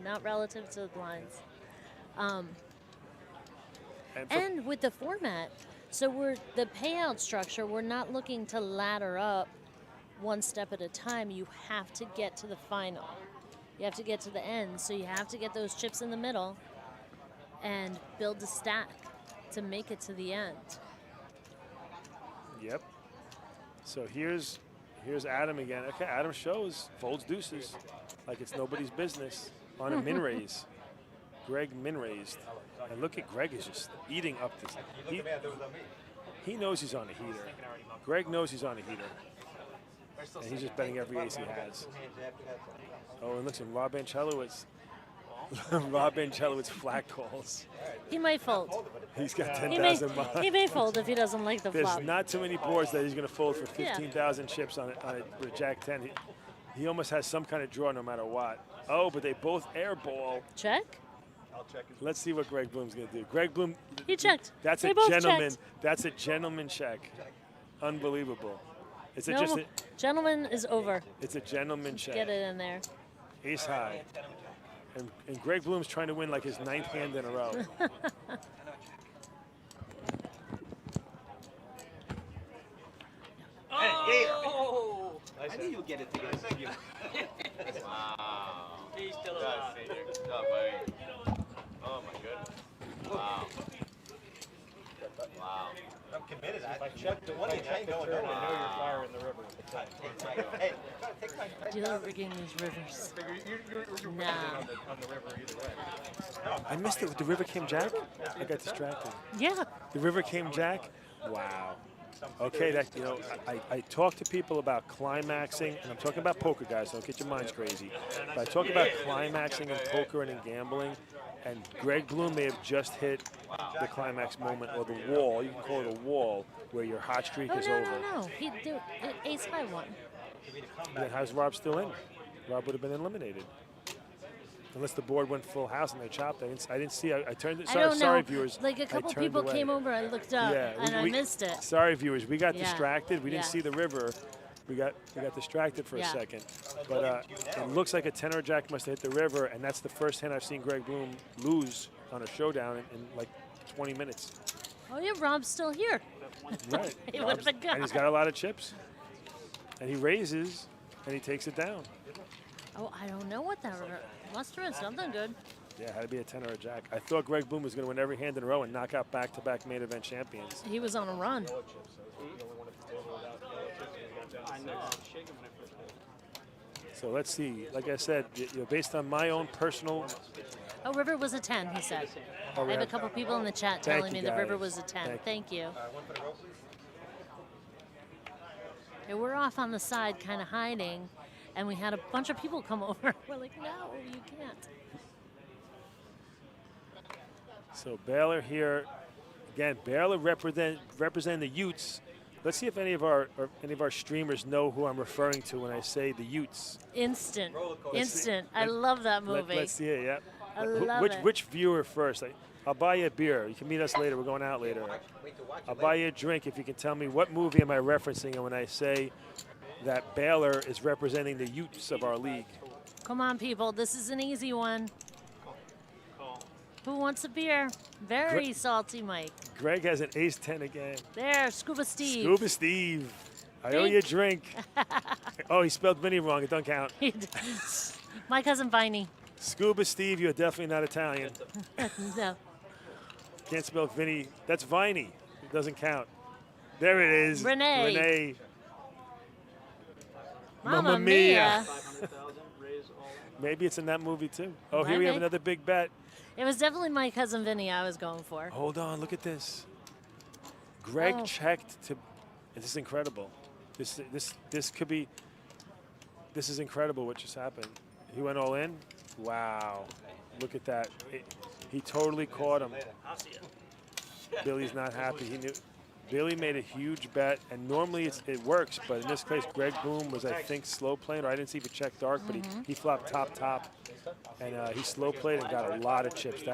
Not relative to the blinds. And with the format, so the payout structure, we're not looking to ladder up one step at a time. You have to get to the final. You have to get to the end. So you have to get those chips in the middle and build a stack to make it to the end. Yep. So here's Adam again. Okay, Adam shows folds deuces like it's nobody's business on a min raise. Greg min raised. And look at Greg is just eating up this. He knows he's on a heater. Greg knows he's on a heater. And he's just betting every ace he has. Oh, and look at Rob Ancelowitz. Rob Ancelowitz flat calls. He might fold. He's got 10,000 behind. He may fold if he doesn't like the flop. There's not too many boards that he's going to fold for 15,000 chips on a Jack 10. He almost has some kind of draw no matter what. Oh, but they both airball. Check. Let's see what Greg Bloom's going to do. Greg Bloom. He checked. That's they a both gentleman. checked. That's a gentleman check. Unbelievable. It's No, just a, gentleman is over. it's a gentleman check. Get it in there. Ace high. And Greg Bloom's trying to win like his 9th hand in a row. Oh! I knew you'd get it together. Wow. He's still Good alive. job, buddy. Oh my goodness. Wow. Wow. I'm committed. I checked the one I checked the turn, turn. I know you're fire in the river. Hey, take my You're rigging these rivers. You're Nah. on the river either way. I missed it. The river came Jack? I got distracted. Yeah. The river came Jack? Wow. Okay, that I talk to people about climaxing, and I'm talking about poker, guys. Don't get your minds crazy. But I talk about climaxing in poker and in gambling, and Greg Bloom may have just hit the climax moment or the wall. You can call it a wall where your hot streak Oh, is no, over. no. He did ace high one. Then how's Rob still in? Rob would have been eliminated. Unless the board went full house and they chopped. I didn't see. I turned it. I Sorry, don't sorry, know. viewers. Like a I couple turned people away. came over, I looked up, Yeah, and I missed it. Sorry, viewers. We got Yeah. distracted. We didn't Yeah. see the river. We got distracted for a Yeah. second, but it looks like a 10 or a jack must have hit the river, and that's the first hand I've seen Greg Bloom lose on a showdown in like 20 minutes. Oh yeah, Rob's still here. Right. He would have been And he's got a lot of chips, and he raises, and he takes it down. Oh, I don't know what that must have been something good. Yeah, had to be a 10 or a jack. I thought Greg Bloom was going to win every hand in a row and knock out back-to-back main event champions. He was on a run. So let's see. Like I said, based on my own personal. Oh, river was a 10, he said. Oh, I have a yeah. couple people in the chat Thank telling you, me the river guys. was a 10. Thank you. Thank you. Yeah, we're off on the side, kind of hiding, and we had a bunch of people come over. We're like, no, you can't. So Baylor here, again. Baylor represent the Utes. Let's see if any of our streamers know who I'm referring to when I say the Utes. Instant. Instant. Let- I love that movie. Let's see it. Yeah. I love it. Which viewer first? I'll buy you a beer. You can meet us later. We're going out later. I'll buy you a drink if you can tell me what movie am I referencing and when I say that Baylor is representing the Utes of our league. Come on, people. This is an easy one. Who wants a beer? Very salty, Mike. Greg has an ace-10 again. There, Scuba Steve. Scuba Steve. I owe you a drink. Oh, he spelled Vinny wrong. It don't count. My cousin Viney. Scuba Steve, you're definitely not Italian. No. Can't spell Vinny. That's Viney. It doesn't count. There it is. Renee. Renee. Mamma Mia. Maybe it's in that movie too. Oh, here we have Maybe. another big bet. It was definitely my cousin Vinny I was going for. Hold on, look at this. Greg Oh. checked to. This is incredible. This could be. This is incredible what just happened. He went all in. Wow, look at that. He totally caught him. Billy's not happy. He knew. Billy made a huge bet, and normally it works, but in this case, Greg Bloom was, I think, slow playing, or I didn't see if it checked dark, but he flopped top, and he slow played and got a lot of chips.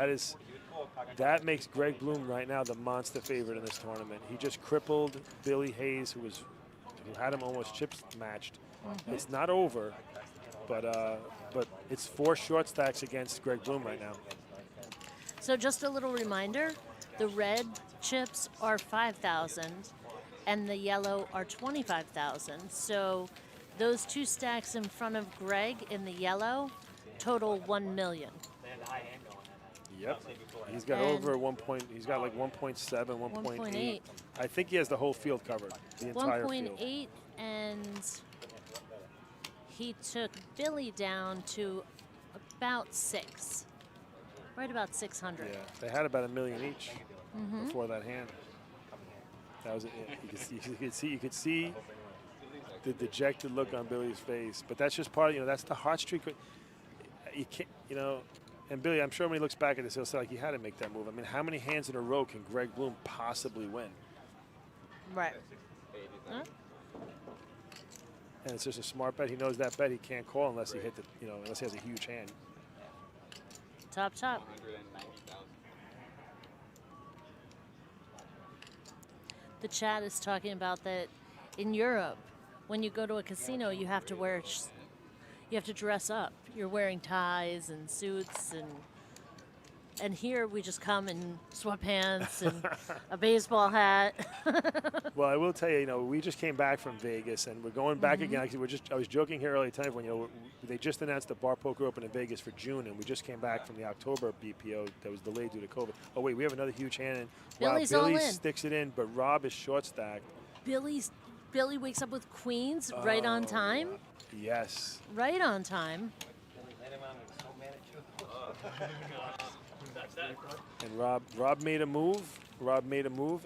That makes Greg Bloom right now the monster favorite in this tournament. He just crippled Billy Hayes, who had him almost chips matched. It's not over, but it's 4 short stacks against Greg Bloom right now. So just a little reminder, the red chips are 5,000 and the yellow are 25,000. So those 2 stacks in front of Greg in the yellow total 1 million. Yep. He's got over 1 point. He's got like 1.7, 1.8. I think he has the whole field covered. The entire field. 1.8, and he took Billy down to about 6. Right about 600. Yeah, they had about $1 million each before that hand. That was it. You could see the dejected look on Billy's face. But that's just part of, that's the hot streak. You can't, and Billy, I'm sure when he looks back at this, he'll say like he had to make that move. I mean, how many hands in a row can Greg Bloom possibly win? Right. Huh? And it's just a smart bet. He knows that bet he can't call unless he hit the, unless he has a huge hand. Top. The chat is talking about that in Europe, when you go to a casino, you have to dress up. You're wearing ties and suits, and here we just come in sweatpants and a baseball hat. Well, I will tell you, we just came back from Vegas, and we're going back again. Actually, I was joking here earlier tonight when they just announced the Bar Poker Open in Vegas for June, and we just came back from the October BPO that was delayed due to COVID. Oh wait, we have another huge hand. And Billy's wow, all Billy in. sticks it in, but Rob is short stacked. Billy wakes up with queens right on time. Yes. Right on time. And Rob made a move.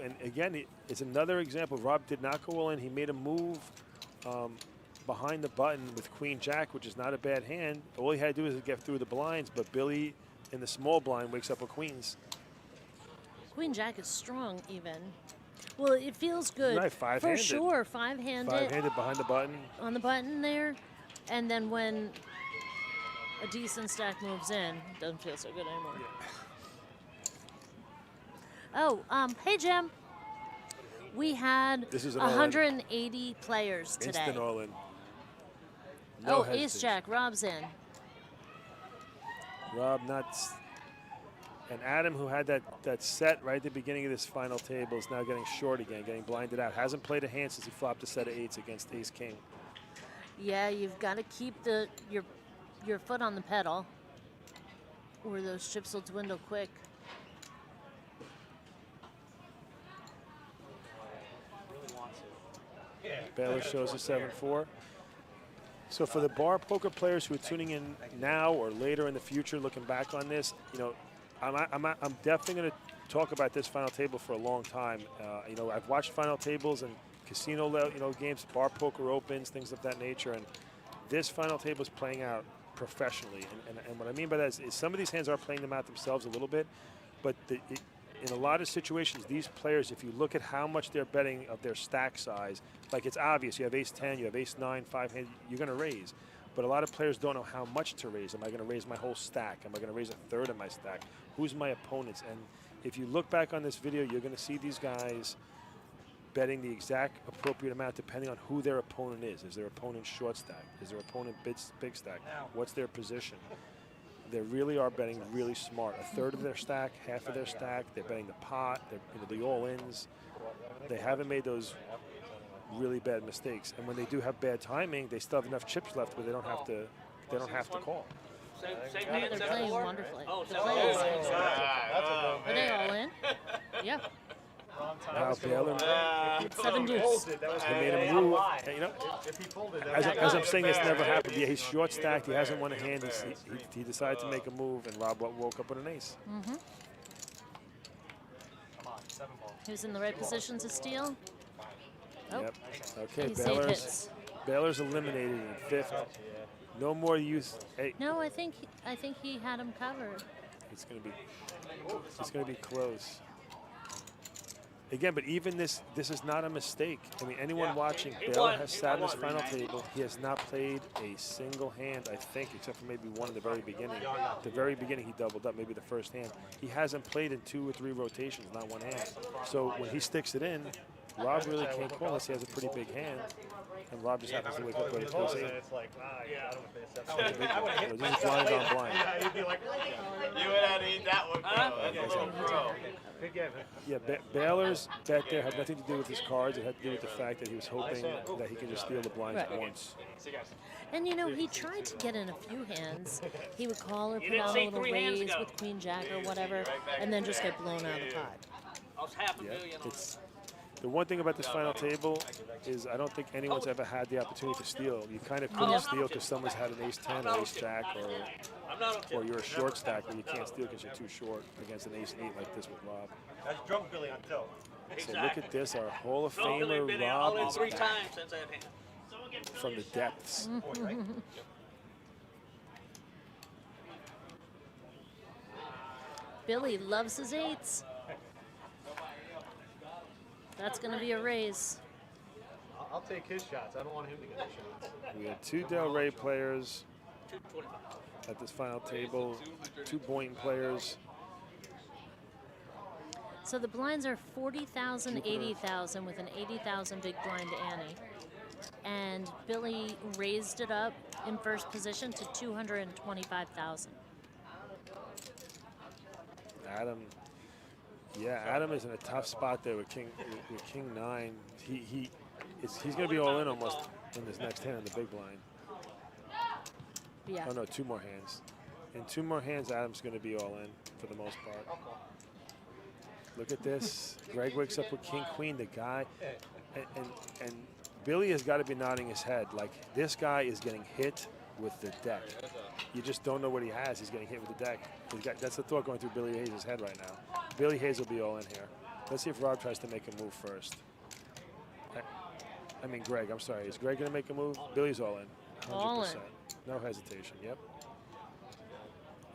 And again, it's another example. Rob did not go all in. He made a move behind the button with Queen Jack, which is not a bad hand. All he had to do is get through the blinds, but Billy in the small blind wakes up with queens. Queen Jack is strong even. Well, it feels good. Right, for five-handed. sure. Five-handed. Five-handed behind the button. On the button there. And then when a decent stack moves in, it doesn't feel so good anymore. Oh, hey, Jim. We had This is an all-in. 180 players today. Instant all-in. No Oh, ace hesitation. jack. Rob's in. Rob nuts. And Adam, who had that set right at the beginning of this final table, is now getting short again, getting blinded out. Hasn't played a hand since he flopped a set of 8s against ace king. Yeah, you've got to keep your foot on the pedal, or those chips will dwindle quick. Baylor shows a 7-4. So for the bar poker players who are tuning in now or later in the future, looking back on this, you know, I'm definitely going to talk about this final table for a long time. You know, I've watched final tables and casino, games, bar poker opens, things of that nature, and this final table is playing out professionally. And what I mean by that is some of these hands are playing them out themselves a little bit, but in a lot of situations, these players, if you look at how much they're betting of their stack size, like it's obvious, you have ace-10, you have ace-9, 5 hand, you're going to raise. But a lot of players don't know how much to raise. Am I going to raise my whole stack? Am I going to raise a third of my stack? Who's my opponents? And if you look back on this video, you're going to see these guys betting the exact appropriate amount depending on who their opponent is. Is their opponent short stack? Is their opponent big stack? What's their position? They really are betting really smart. A third of their stack, half of their stack. They're betting the pot. They're the all-ins. They haven't made those really bad mistakes. And when they do have bad timing, they still have enough chips left where they don't have to. They don't have to call. Yeah, they're playing wonderfully. They're playing. Are they all in? Yeah. Now Baylor, 7 deuce. he made a move. And, you know, as I'm saying, this never happened. Yeah, he's short stacked. He hasn't won a hand. He decided to make a move, and Rob woke up with an ace. He was in the right position to steal. Oh. Yep. Okay, He saved hits. Baylor's eliminated in 5th. No more use. Hey, No, I think he had him covered. it's gonna be close. Again, but even this is not a mistake. I mean, anyone watching, Baylor has sat in his final table. He has not played a single hand, I think, except for maybe one in the very beginning. At the very beginning, he doubled up, maybe the first hand. He hasn't played in 2 or 3 rotations, not one hand. So when he sticks it in, Rob really can't call unless he has a pretty big hand. And Rob just happens to wake up ready to close 8. It's like, This is blind on blind. You would have to eat that one, bro. That's a little bro. Yeah, Baylor's bet there had nothing to do with his cards. It had to do with the fact that he was hoping that he could just steal the blinds at once. And, you know, he tried to get in a few hands. He would call or put out a little raise with queen jack or whatever, and then just get blown out of the pot. Yeah, it's the one thing about this final table is I don't think anyone's ever had the opportunity to steal. You kind of couldn't steal because someone's had an ace-10 or ace-jack, or you're a short stack where you can't steal because you're too short against an ace-8 like this with Rob. That's drunk Billy on tilt. So look at this, our Hall of Famer Rob is back from the depths. Billy loves his 8s. That's going to be a raise. I'll take his shots. I don't want him to get the shots. We had 2 Del Rey players at this final table, 2 Boynton players. So the blinds are 40,000, 80,000 with an 80,000 big blind to Annie. And Billy raised it up in first position to 225,000. Adam is in a tough spot there with King 9. He's going to be all in almost in this next hand in the big blind. Yeah. Oh no, 2 more hands. In 2 more hands, Adam's going to be all in for the most part. Look at this. Greg wakes up with King Queen. The guy, and Billy has got to be nodding his head like this guy is getting hit with the deck. You just don't know what he has. He's getting hit with the deck. That's the thought going through Billy Hayes' head right now. Billy Hayes will be all in here. Let's see if Rob tries to make a move first. I mean, Greg, I'm sorry. Is Greg going to make a move? Billy's all in. 100%. All in. No hesitation. Yep.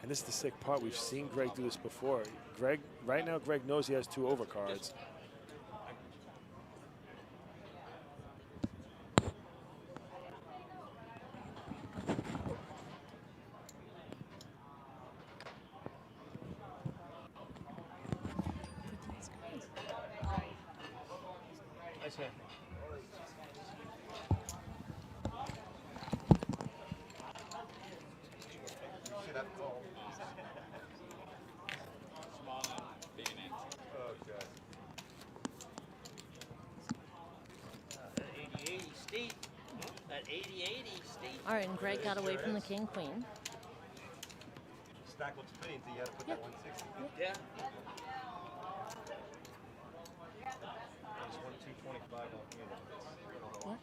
And this is the sick part. We've seen Greg do this before. Right now, Greg knows he has 2 overcards. Nice hand. All right, and Greg got away from the king queen. Stack looks pretty until you had to put that 160. Yeah. I just won 225 off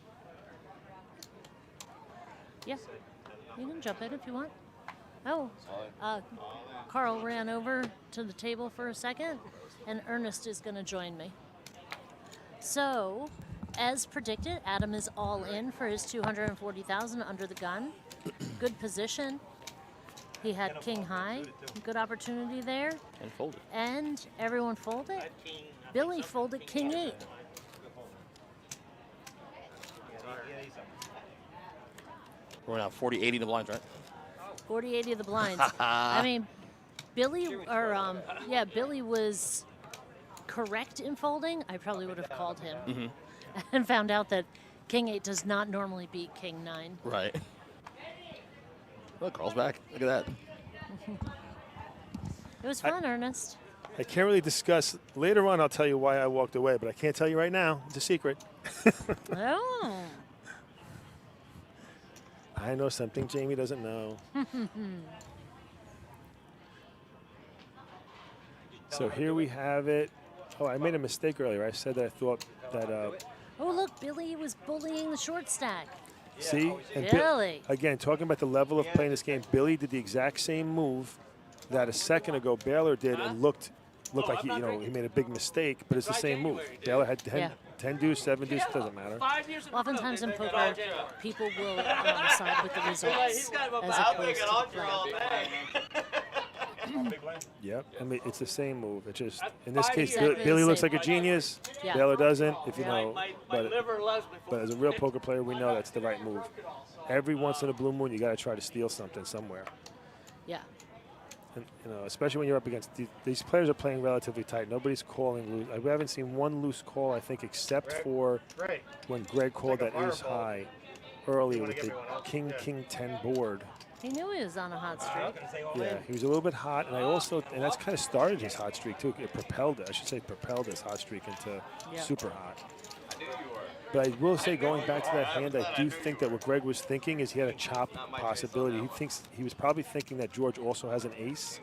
Yeah. You can jump in if you want. Oh, Carl ran over to the table for a second, and Ernest is going to join me. So, as predicted, Adam is all in for his 240,000 under the gun. Good position. He had king high. Good opportunity there. And folded. And everyone folded. Billy folded king 8. We're now 40-80 in the blinds, right? 40-80 of the blinds. I mean, Billy was correct in folding. I probably would have called him and found out that king 8 does not normally beat king 9. Right. Look, Carl's back. Look at that. It was fun, Ernest. I can't really discuss. Later on, I'll tell you why I walked away, but I can't tell you right now. It's a secret. Oh. I know something Jamie doesn't know. So here we have it. Oh, I made a mistake earlier. I said that I thought that. Oh, look, Billy was bullying the short stack. See? And Billy. Again, talking about the level of playing this game, Billy did the exact same move that a second ago Baylor did and looked like he made a big mistake, but it's the same move. Baylor had 10 deuce, 7 deuce, doesn't matter. Oftentimes in poker, people will side with the results as opposed to the play. Yep, I mean it's the same move. It's just in this case, Exactly Billy the looks same. like a genius. Yeah. Baylor doesn't. If you know, but as a real poker player, we know that's the right move. Every once in a blue moon, you got to try to steal something somewhere. Yeah. And, especially when you're up against these players are playing relatively tight. Nobody's calling loose. We haven't seen one loose call, I think, except for when Greg called that ace high earlier with the king 10 board. He knew he was on a hot streak. Yeah, he was a little bit hot, and that's kind of started his hot streak too. It propelled his hot streak into super hot. But I will say, going back to that hand, I do think that what Greg was thinking is he had a chop possibility. He was probably thinking that George also has an ace,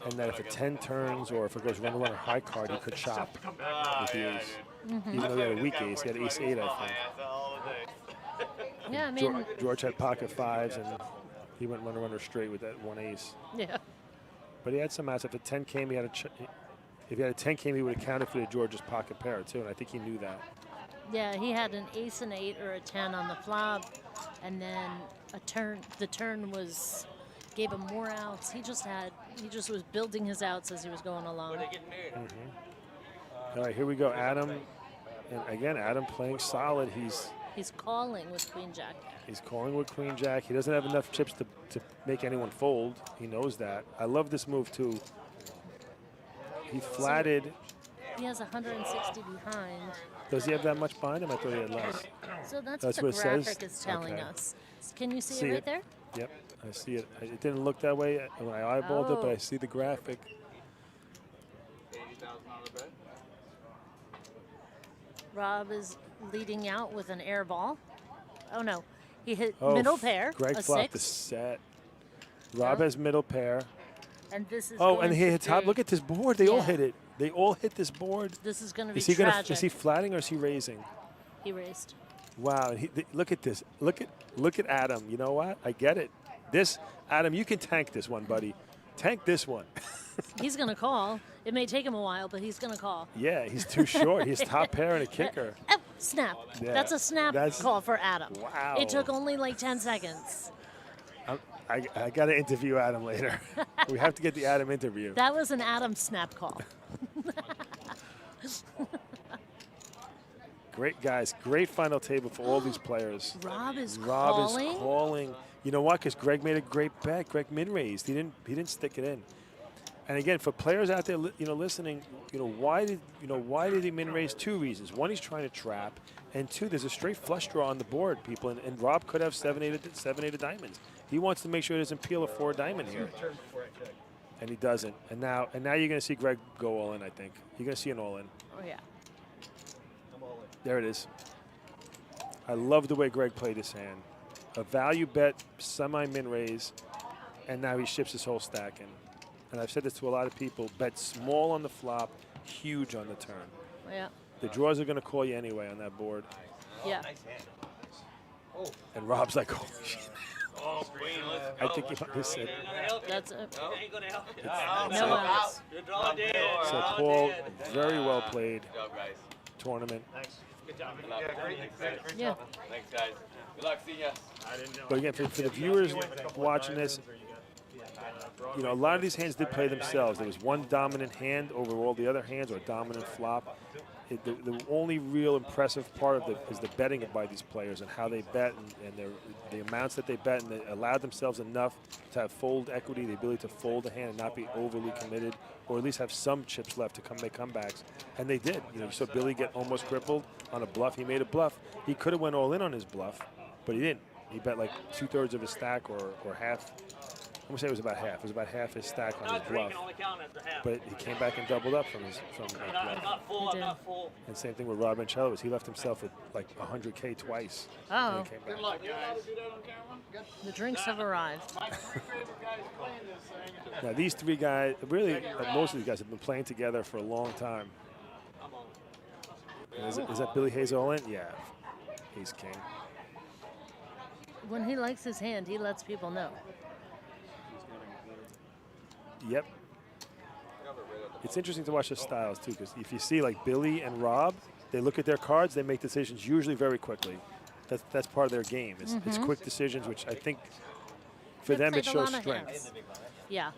and that if a 10 turns or if it goes runner high card, he could chop with the ace. Even though he had a weak ace, he had ace 8, I think. Yeah, I mean, George had pocket 5s, and he went runner straight with that one ace. Yeah. But he had some outs. If a 10 came, if he had a 10 came, he would have counted for the George's pocket pair too, and I think he knew that. Yeah, he had an ace and 8 or a 10 on the flop, and then the turn gave him more outs. He just was building his outs as he was going along. All right, here we go, Adam. And again, Adam playing solid. He's calling with Queen Jack. He's calling with Queen Jack. He doesn't have enough chips to make anyone fold. He knows that. I love this move too. He flatted. He has 160 behind. Does he have that much behind him? I thought he had less. So that's what what it the says? graphic is telling us. Can you see See it right it. there? Yep, I see it. It didn't look that way when I eyeballed it, but I see the graphic. Rob is leading out with an air ball. Oh no, he hit middle pair. Greg a flopped 6. the set. Rob has middle pair. And this is. Oh, going and he to hit top. be- Look at this board. They all hit it. They all hit this board. This is going to be Is he tragic. Is he flatting or is he raising? He raised. Wow. Look at this. Look at Adam. You know what? I get it. This Adam, you can tank this one, buddy. Tank this one. He's going to call. It may take him a while, but he's going to call. Yeah, he's too short. He's top pair and a kicker. Oh, snap. Yeah, That's a snap call for Adam. Wow. It took only like 10 seconds. I got to interview Adam later. We have to get the Adam interview. That was an Adam snap call. Great guys. Great final table for all these players. Rob is Rob calling. is calling. You know what? Because Greg made a great bet. Greg min raised. He didn't stick it in. And again, for players out there, listening, why did he min raise? 2 reasons. One, he's trying to trap, and 2, there's a straight flush draw on the board, people, and Rob could have 7-8 of diamonds. He wants to make sure he doesn't peel a 4 diamond here, and he doesn't. And now you're going to see Greg go all in. I think you're going to see an all in. Oh yeah. There it is. I love the way Greg played his hand. A value bet, semi min raise, and now he ships his whole stack in. And I've said this to a lot of people, bet small on the flop, huge on the turn. Yeah. The draws are going to call you anyway on that board. Yeah. And Rob's like, holy shit. Oh, green, let's I think he said. That's it. No outs. Good draw, Dan. So Paul, very well played Good job, guys. tournament. Thanks. Good job. Good luck. Thanks, Yeah. Thanks, guys. Good luck. See ya. But again, for the viewers watching this, a lot of these hands did play themselves. There was one dominant hand over all the other hands, or a dominant flop. The only real impressive part of it is the betting by these players and how they bet and the amounts that they bet, and they allowed themselves enough to have fold equity, the ability to fold a hand and not be overly committed, or at least have some chips left to make comebacks. And they did. You saw Billy get almost crippled on a bluff. He made a bluff. He could have went all in on his bluff, but he didn't. He bet like 2/3 of his stack or half. I'm gonna say it was about half. It was about half his stack on his bluff. But he came back and doubled up from that bluff. And same thing with Rob Ancelotti. He left himself at like 100K twice. Oh. And he came back. The drinks have arrived. Now these 3 guys, really, most of these guys have been playing together for a long time. Is that Billy Hayes all in? Yeah, he's king. When he likes his hand, he lets people know. Yep. It's interesting to watch the styles too, because if you see like Billy and Rob, they look at their cards, they make decisions usually very quickly. That's part of their game. It's quick decisions, which I think for them it shows strength. Yeah.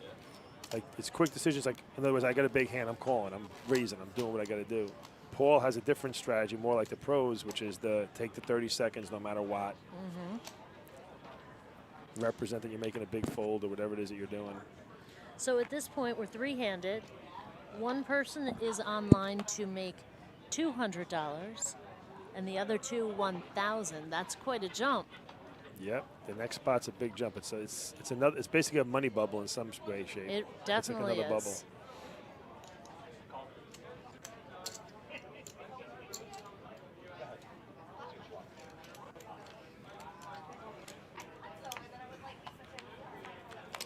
Like it's quick decisions. Like in other words, I got a big hand, I'm calling, I'm raising, I'm doing what I got to do. Paul has a different strategy, more like the pros, which is take the 30 seconds no matter what. Represent that you're making a big fold or whatever it is that you're doing. So at this point, we're 3-handed. One person is online to make $200, and the other 2, 1,000. That's quite a jump. Yep, the next spot's a big jump. It's basically a money bubble in some way, shape. It definitely it's like another is. Bubble.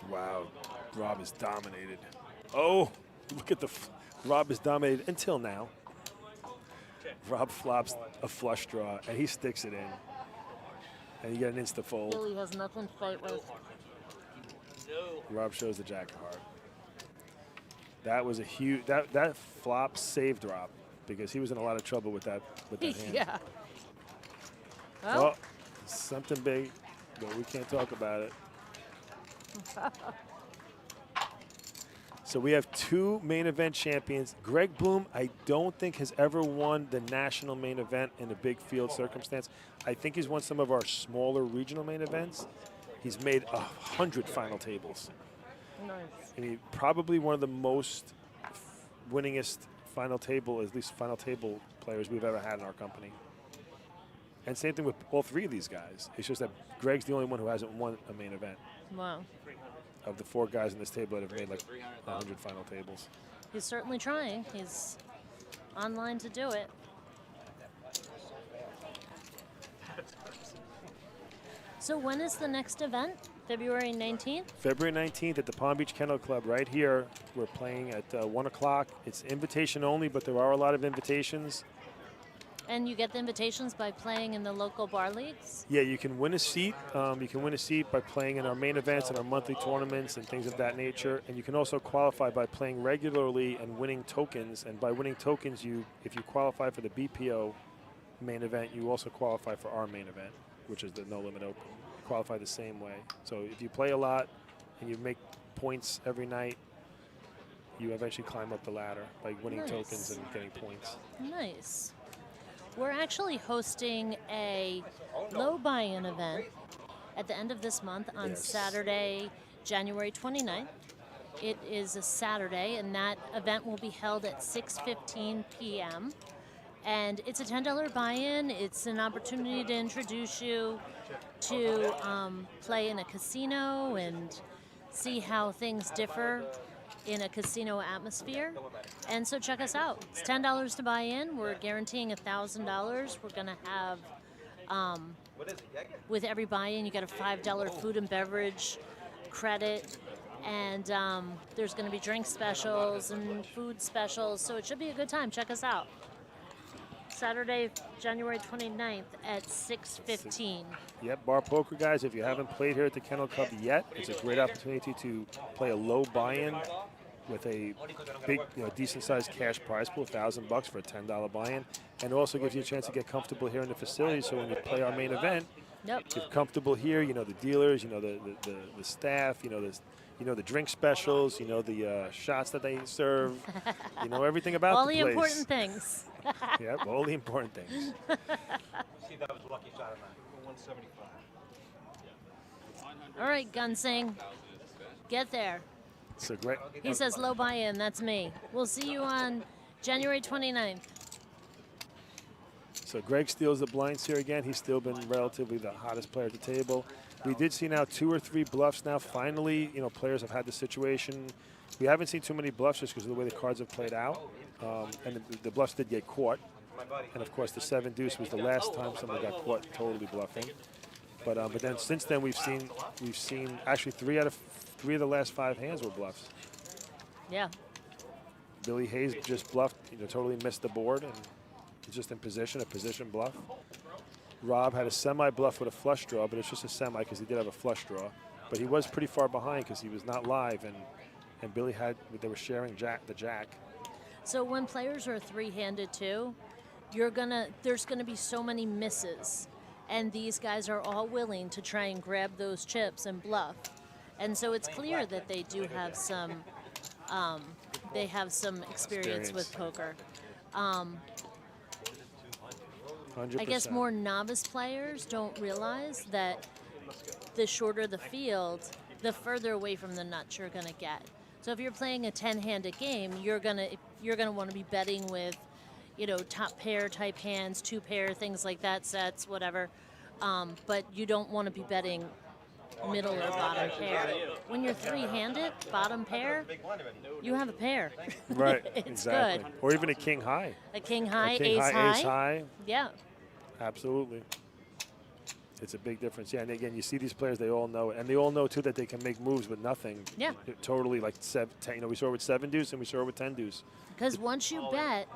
Wow, Rob is dominated. Oh, look at Rob is dominated until now. Rob flops a flush draw, and he sticks it in. And you get an insta fold. Billy has nothing to fight with. Rob shows the jack of heart. That was a huge, that flop saved Rob because he was in a lot of trouble with that hand. Yeah. Well, something big, but we can't talk about it. So we have 2 main event champions. Greg Bloom, I don't think has ever won the national main event in a big field circumstance. I think he's won some of our smaller regional main events. He's made 100 final tables. Nice. I mean, probably one of the most winningest final table players we've ever had in our company. And same thing with all 3 of these guys. It's just that Greg's the only one who hasn't won a main event. Wow. Of the 4 guys in this table that have made like 100 final tables. He's certainly trying. He's online to do it. So when is the next event? February 19th? February 19th at the Palm Beach Kennel Club right here. We're playing at 1 o'clock. It's invitation only, but there are a lot of invitations. And you get the invitations by playing in the local bar leagues? Yeah, you can win a seat. You can win a seat by playing in our main events and our monthly tournaments and things of that nature. And you can also qualify by playing regularly and winning tokens. And by winning tokens, if you qualify for the BPO main event, you also qualify for our main event, which is the No Limit Open. You qualify the same way. So if you play a lot and you make points every night, you eventually climb up the ladder by winning tokens and getting points. Nice. We're actually hosting a low buy-in event at the end of this month on Saturday, January 29th. It is a Saturday, and that event will be held at 6:15 p.m. And it's a $10 buy-in. It's an opportunity to introduce you to play in a casino and see how things differ in a casino atmosphere. And so check us out. It's $10 to buy in. We're guaranteeing $1,000. We're going to have, with every buy-in, you get a $5 food and beverage credit. And there's going to be drink specials and food specials. So it should be a good time. Check us out. Saturday, January 29th at 6:15. Yep, bar poker, guys. If you haven't played here at the Kennel Club yet, it's a great opportunity to play a low buy-in with a big, decent-sized cash prize pool, $1,000 for a $10 buy-in, and it also gives you a chance to get comfortable here in the facility. So when you play our main event, you're comfortable here. You know the dealers, you know the staff, you know the drink specials, you know the shots that they serve, you know everything about all the the place. important things. Yep, all the important things. See, that was a lucky shot of mine. 175. All right, Gunsing, get there. So great. He says low buy-in. That's me. We'll see you on January 29th. So Greg steals the blinds here again. He's still been relatively the hottest player at the table. We did see now 2 or 3 bluffs now. Finally, players have had the situation. We haven't seen too many bluffs just because of the way the cards have played out. And the bluffs did get caught. And of course, the 7 deuce was the last time somebody got caught totally bluffing. But then since then we've seen actually 3 of the last 5 hands were bluffs. Yeah. Billy Hayes just bluffed, totally missed the board, and he's just in position, a position bluff. Rob had a semi-bluff with a flush draw, but it's just a semi because he did have a flush draw. But he was pretty far behind because he was not live, and Billy they were sharing the jack. So when players are 3-handed too, there's gonna be so many misses, and these guys are all willing to try and grab those chips and bluff, and so it's clear that they do have some experience with poker. 100%. I guess more novice players don't realize that the shorter the field, the further away from the nuts you're gonna get. So if you're playing a 10-handed game, you're gonna want to be betting with, top pair type hands, 2 pair, things like that, sets, whatever. But you don't want to be betting middle or bottom pair. When you're 3-handed, bottom pair, you have a pair. Right, it's exactly. good. Or even a king high. A king high, king ace high, high. ace high. Yeah. Absolutely. It's a big difference. Yeah, and again, you see these players, they all know it. And they all know, too, that they can make moves with nothing. Yeah. Totally like 10, we saw it with 7 deuce and we saw it with 10 deuce. Because once you bet,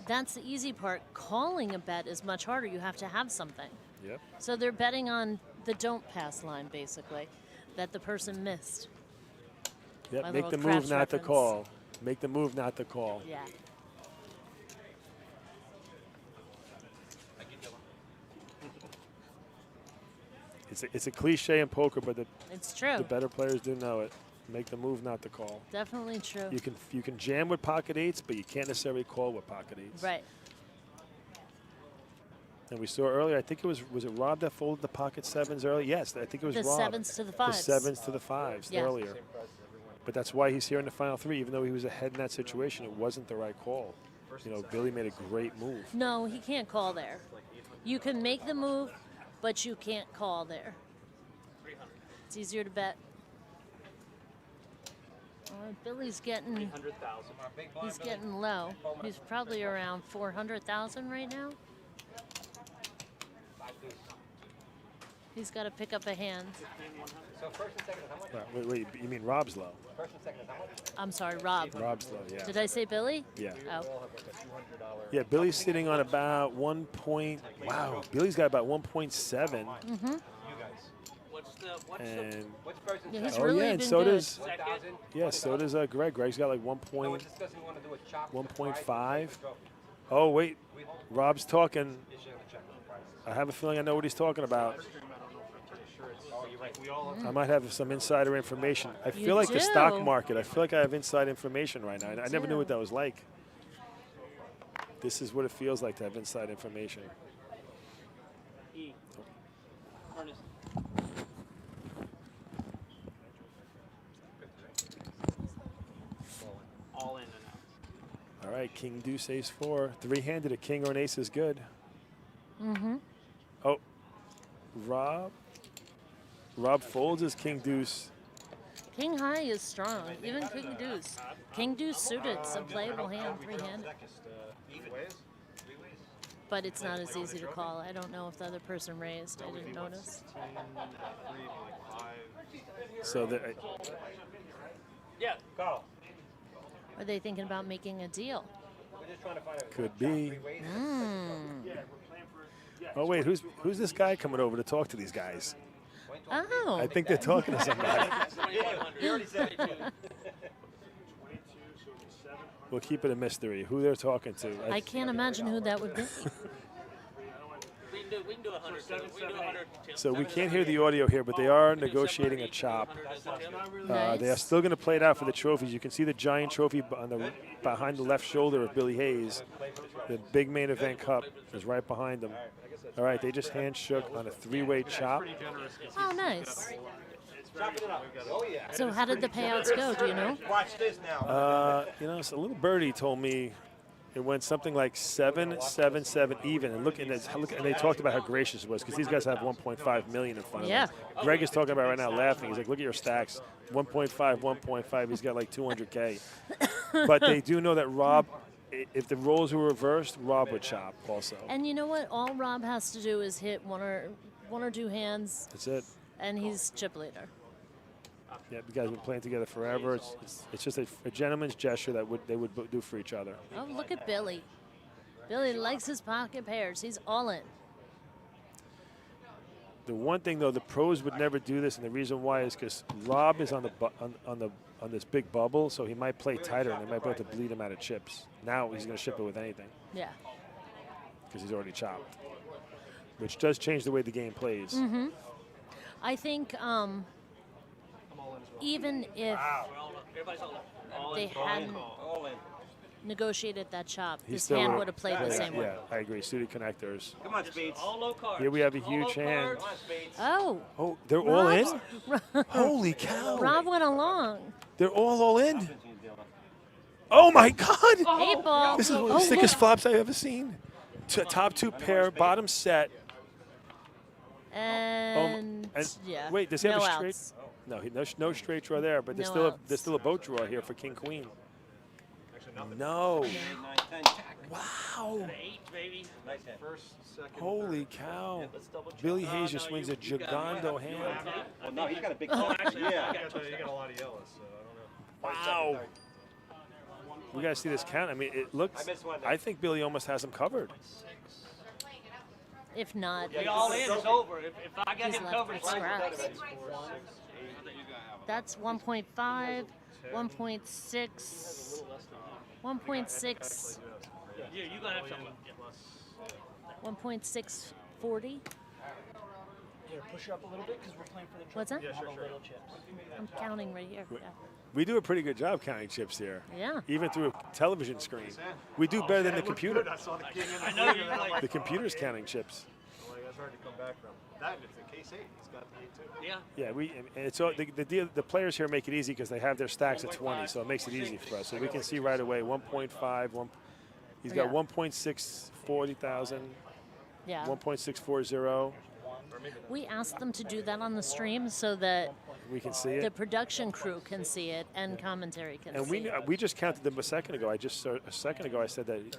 that's the easy part. Calling a bet is much harder. You have to have something. Yep. So they're betting on the don't pass line, basically, that the person missed. Yep, My make the little move, craps not the reference. call. Make the move, not the call. Yeah. It's a cliche in poker, but It's true. the better players do know it. Make the move, not the call. Definitely true. You can jam with pocket 8s, but you can't necessarily call with pocket 8s. Right. And we saw earlier, I think was it Rob that folded the pocket 7s earlier? Yes, I think it was The Rob. 7s to the 5s. The 7s to the 5s Yeah. earlier. But that's why he's here in the final 3. Even though he was ahead in that situation, it wasn't the right call. Billy made a great move. No, he can't call there. You can make the move, but you can't call there. It's easier to bet. Billy's getting low. He's probably around 400,000 right now. He's got to pick up a hand. So first and second is how much? Wait, you mean Rob's low? First and second is how much? I'm sorry, Rob. Rob's low, yeah. Did I say Billy? Yeah. Oh. Yeah, Billy's sitting on about 1 point. Wow, Billy's got about 1.7. Mm-hmm. And Yeah, he's oh really yeah, and been so good. does so does Greg. Greg's got like 1.5. Oh wait, Rob's talking. I have a feeling I know what he's talking about. I might have some insider information. I feel like the stock market. I feel like I have inside information right now. I never knew what that was like. This is what it feels like to have inside information. All right, king, deuce, ace, 4. Three-handed, a king or an ace is good. Mm-hmm. Oh, Rob folds his king, deuce. King high is strong. Even king deuce. King deuce suited's a playable hand, three-handed. But it's not as easy to call. I don't know if the other person raised. I didn't notice. So the, Yeah, call. Are they thinking about making a deal? could be. Mm. Oh wait, who's this guy coming over to talk to these guys? Oh. I think they're talking to somebody. You already said it. We'll keep it a mystery who they're talking to. I can't imagine who that would be. We can do 100. We can do 100. So we can't hear the audio here, but they are negotiating a chop. Nice. They are still going to play it out for the trophies. You can see the giant trophy behind the left shoulder of Billy Hayes. The big main event cup is right behind them. All right, they just hand shook on a three-way chop. Oh, nice. Oh, yeah. So how did the payouts go? Do you know? Watch this now. You know, so a little birdie told me it went something like 7-7-7 even. And and they talked about how gracious it was because these guys have 1.5 million in front of them. Greg is talking about right now, laughing. He's like, "Look at your stacks, 1.5, 1.5. He's got like 200K." But they do know that Rob, if the roles were reversed, Rob would chop also. And you know what? All Rob has to do is hit one or two hands, That's it. and he's chip leader. Yeah, you guys have been playing together forever. It's just a gentleman's gesture that they would do for each other. Oh, look at Billy. Billy likes his pocket pairs. He's all in. The one thing though, the pros would never do this, and the reason why is because Rob is on this big bubble, so he might play tighter, and they might be able to bleed him out of chips. Now he's going to ship it with anything Yeah. because he's already chopped, which does change the way the game plays. Mm-hmm. I think even if they hadn't negotiated that chop, He his still hand would've would have played the same way. Yeah, I agree. Suited connectors. Come on, Spades. All low cards. Here we have a huge hand. Oh. Oh, they're all in? Rob's- Holy cow. Rob went along. They're all in? Oh, my God. 8 ball. This is one of the Oh, sickest look. flops I've ever seen. Top two pair, bottom set. And, yeah. Wait, does he have no a straight? outs. No, no straight draw there, but there's No still a boat draw here for King Queen. No. Wow. Holy cow. Billy Hayes just wins a gigando hand. Well, no, he's got a big Oh, actually, yeah. You got a lot of yellows, so I don't know. Wow. We got to see this count. I mean, it looks, I think Billy almost has him covered. If not, We all in. It's over. If I get he's him left covered, with it's over. scraps. That's 1.5, 1.6, 1.6, Yeah, you gotta have something. 1.640. Here, push her up a little bit because we're playing for the trophy. What's that? Yeah, sure. Little chips. I'm counting right here. Yeah. We do a pretty good job counting chips here. Yeah. Even through a television screen. We do better than the computer. I saw the king in the I know you're like. The computer's counting chips. Like, that's hard to come back from. That and it's the case 8. He's got the 8 too. Yeah. Yeah, and it's all, the players here make it easy because they have their stacks at 20, so it makes it easy for us. So we can see right away 1.5, he's got Yeah. 1.640,000, Yeah. 1.640. We asked them to do that on the stream so that We can see the it. production crew can see it and commentary can And see it. we just counted them a second ago. A second ago I said that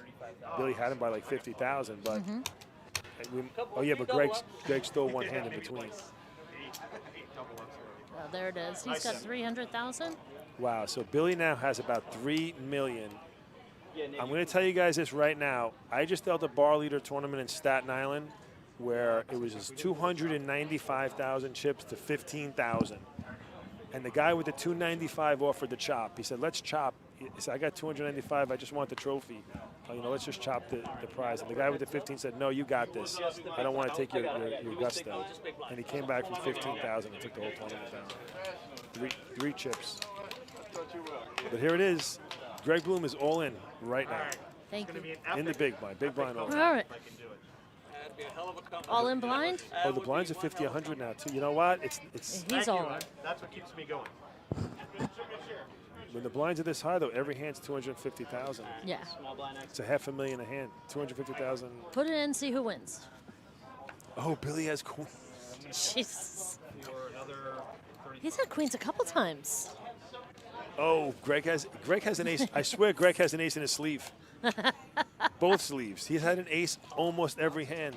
Billy had him by like 50,000, but oh yeah, but Greg stole one hand in between. Oh, there it is. He's got 300,000. Wow, so Billy now has about 3 million. I'm going to tell you guys this right now. I just dealt a bar leader tournament in Staten Island where it was just 295,000 chips to 15,000. And the guy with the 295 offered the chop. He said, let's chop. He said, I got 295. I just want the trophy. Let's just chop the prize. And the guy with the 15 said, no, you got this. I don't want to take your gusto. And he came back from 15,000 and took the whole tournament down. Three chips. But here it is. Greg Bloom is all in right now. Thank you. In the big blind. Big blind all in. All right. All in blind? Oh, the blinds are 50, 100 now, too. You know what? It's He's all in. That's what keeps me going. When the blinds are this high, though, every hand's 250,000. Yeah. It's a $500,000 a hand. 250,000. Put it in and see who wins. Oh, Billy has queen. Jesus. He's had queens a couple times. Oh, Greg has an ace. I swear, Greg has an ace in his sleeve. Both sleeves. He's had an ace almost every hand.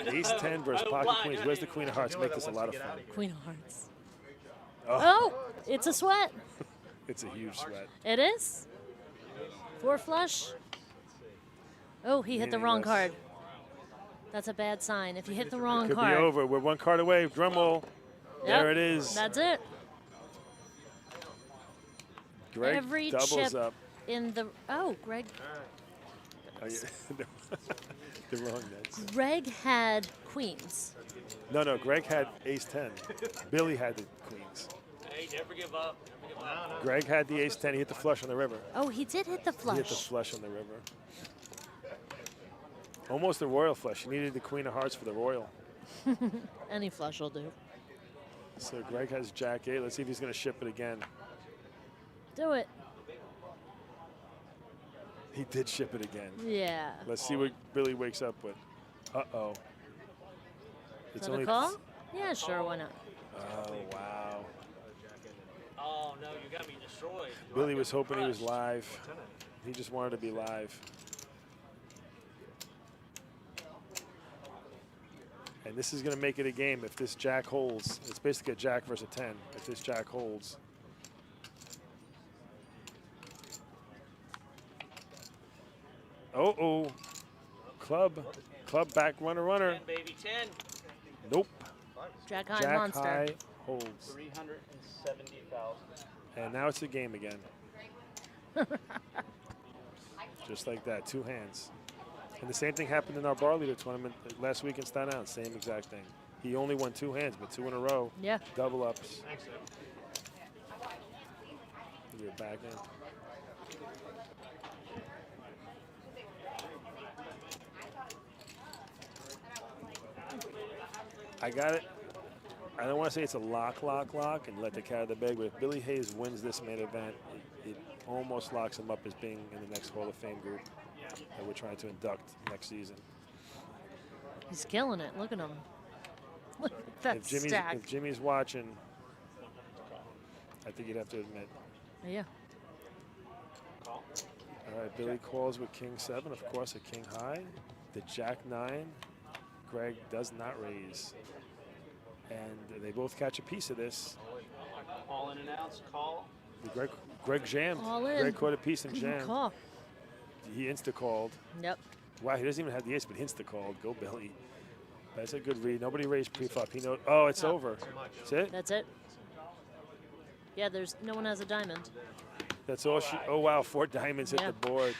Ace 10 versus pocket queens. Where's the queen of hearts? Make this a lot of fun. Queen of hearts. Oh, it's a sweat. It's a huge sweat. It is. 4 flush. Oh, he hit the wrong card. That's a bad sign. If you hit the wrong Could card. be over. We're 1 card away. Drum roll. Yep, There it is. That's it. Greg Every doubles chip up. in the. Oh, Greg. Oh, yeah. The wrong nets. Greg had queens. No, Greg had ace 10. Billy had the queens. Hey, never give up. Never give up. Greg had the ace 10. He hit the flush on the river. Oh, he did hit the flush. He hit the flush on the river. Almost a royal flush. He needed the queen of hearts for the royal. Any flush will do. So Greg has jack 8. Let's see if he's going to ship it again. Do it. He did ship it again. Yeah. Let's see what Billy wakes up with. Uh-oh. Is that a call? Yeah, sure, why not? Oh, wow. Oh, no, you got me destroyed. Billy was hoping he was live. He just wanted to be live. And this is going to make it a game if this jack holds. It's basically a jack versus a 10 if this jack holds. Oh. Club back, runner. 10, baby, 10. Nope. Jack high Jack monster. high holds. 370,000. And now it's a game again. Just like that, 2 hands. And the same thing happened in our bar leader tournament last week in Staten Island. Same exact thing. He only won 2 hands, but 2 in a row. Yeah. Double ups. Your back end. I got it. I don't want to say it's a lock, and let the cat out of the bag, but if Billy Hayes wins this main event, it almost locks him up as being in the next Hall of Fame group that we're trying to induct next season. He's killing it. Look at him. Look at that stack. If Jimmy's watching, I think you'd have to admit. Yeah. All right, Billy calls with king 7, of course, a king high. The jack 9, Greg does not raise. And they both catch a piece of this. All in and outs, call. Greg jammed. All in. Greg caught a piece and jammed. Call. He insta-called. Yep. Wow, he doesn't even have the ace, but insta-called. Go Billy. That's a good read. Nobody raised pre-flop. He knows. Oh, it's over. That's it? That's it. Yeah, there's no one has a diamond. That's all she. Oh, wow, 4 diamonds hit the board.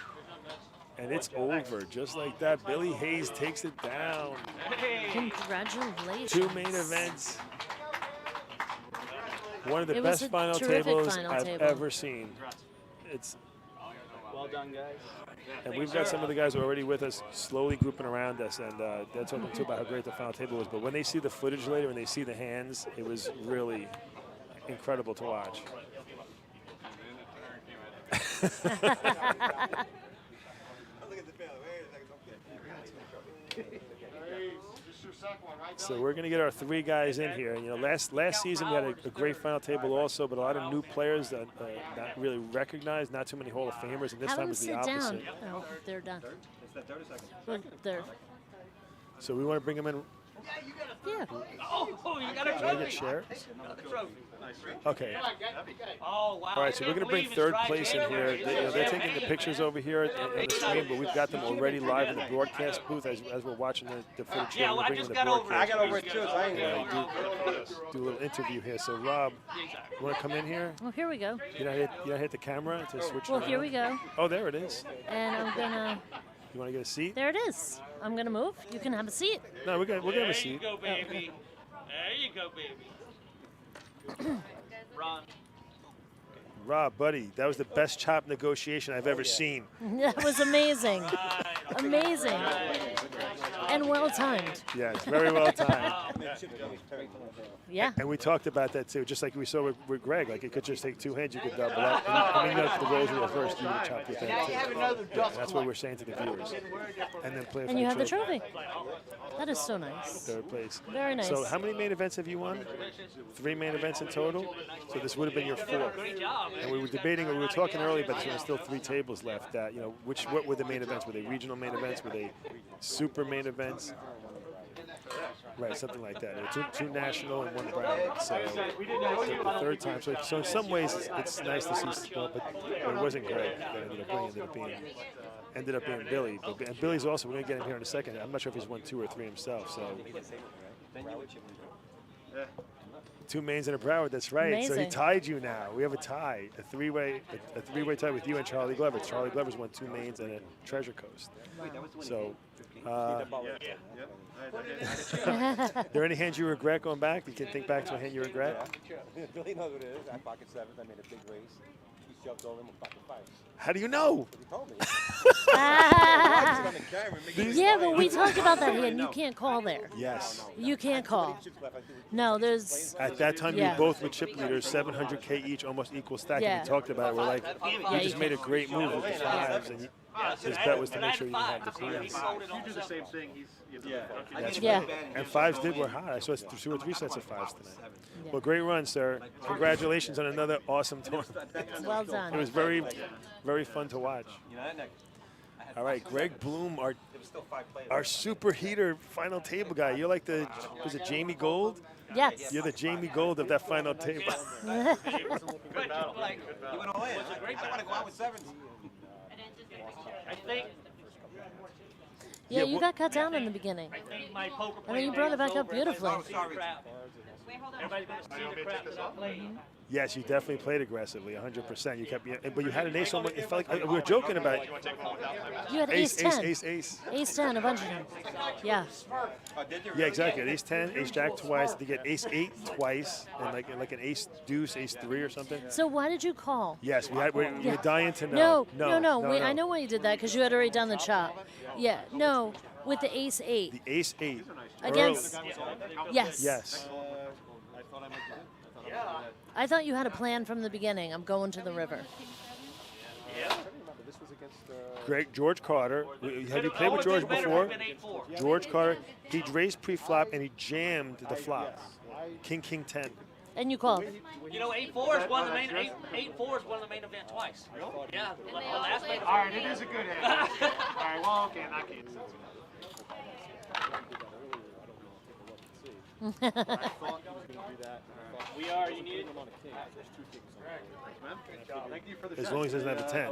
And it's over, just like that. Billy Hayes takes it down. Congratulations. 2 main events. One of the It was best a final terrific tables final I've table. ever seen. It's. Well done, guys. And we've got some of the guys who are already with us slowly grouping around us, and they're talking too about how great the final table was. But when they see the footage later and they see the hands, it was really incredible to watch. So we're going to get our 3 guys in here. And, you know, last season we had a great final table also, but a lot of new players that not really recognized, not too many Hall of Famers, and this Have time them was the sit opposite. down. Oh, they're done. Well, they're. So we want to bring them in. Yeah. Oh, you got a Can I trophy. get share? Got the trophy. Okay. Oh, wow. All right, so we're going to bring 3rd place in here. They're taking the pictures over here on the screen, but we've got them already live in the broadcast booth as we're watching the footage. Yeah, We're well, I bringing just the got over it. broadcast I got over it, too. So I ain't do a little interview here. So, Rob, you want to come in here? Well, here we go. You know, hit the camera to switch Well, it here around? we go. Oh, there it is. And I'm gonna. You want to get a seat? There it is. I'm gonna move. You can have a seat. No, we'll get a seat. There you go, baby. There you go, baby. Ron. Rob, buddy, that was the best chop negotiation I've ever seen. That was amazing. Amazing. And well timed. Yeah, it's very well timed. Yeah. And we talked about that too, just like we saw with Greg. Like it could just take two hands, you could double up. I mean, if the rolls were reversed, you would have chopped your hand too. Yeah, that's what we're saying to the viewers. And then play. And you have the trophy. That is so nice. Third place. Very nice. So how many main events have you won? 3 main events in total. So this would have been your 4th. And we were debating, we were talking earlier, but there were still 3 tables left. That what were the main events? Were they regional main events? Were they super main events? Right, something like that. There were two national and 1 Broward. So the 3rd time. So in some ways, it's nice to see. But it wasn't Greg that ended up being Billy. And Billy's also, we're going to get him here in a second. I'm not sure if he's won 2 or 3 himself. So 2 mains and a Broward, that's right. Amazing. So he tied you now. We have a tie, a three-way tie with you and Charlie Glover. Charlie Glover's won 2 mains and a Treasure Coast. So, there any hands you regret going back? You can think back to a hand you regret? Billy knows what it is. I pocket 7th. I made a big race. He shoved over him with pocket 5. How do you know? He told me. Yeah, but we talked about that hand. You can't call there. Yes. You can't call. No, there's. At that time, Yeah. you both were chip leaders, 700K each, almost equal stack. Yeah. And we talked about it. We're like, you just made a great move with the 5s, and his bet was to make sure you have the queens. You do the same thing. Yeah. And 5s did were hot. I saw 2 or 3 sets of 5s tonight. Well, great run, sir. Congratulations on another awesome tournament. Well done. It was very, very fun to watch. All right, Greg Bloom, our super heater final table guy. You're like was it Jamie Gold? Yes. You're the Jamie Gold of that final table. He went all in. I want to go out with 7s. I think. Yeah, you got cut down in the beginning. My poker And then you brought it back up beautifully. Everybody's going to see the crap that I played. Yes, you definitely played aggressively, 100%. You kept, but you had an ace. It felt like we were joking about it. You had ace 10. Ace. Ace 10, a bunch of them. Yeah. Yeah, exactly. Ace 10, ace jack twice. You get ace 8 twice, and like an ace deuce, ace 3 or something. So why did you call? Yes, we're dying to know. No. I know why you did that because you had already done the chop. Yeah, no, with the ace 8. The ace 8. Against. Yes. Yes. I thought you had a plan from the beginning. I'm going to the river. George Carter. Have you played with George before? George Carter. He'd raised pre-flop and he jammed the flop. King 10. And you called. You know, 8-4 is one of the main 8-4 is one of the main event twice. Yeah, the last main. All right, it is a good hand. All right, well, okay, in that case. We are. You need. Thank you for the As long as he doesn't have a 10.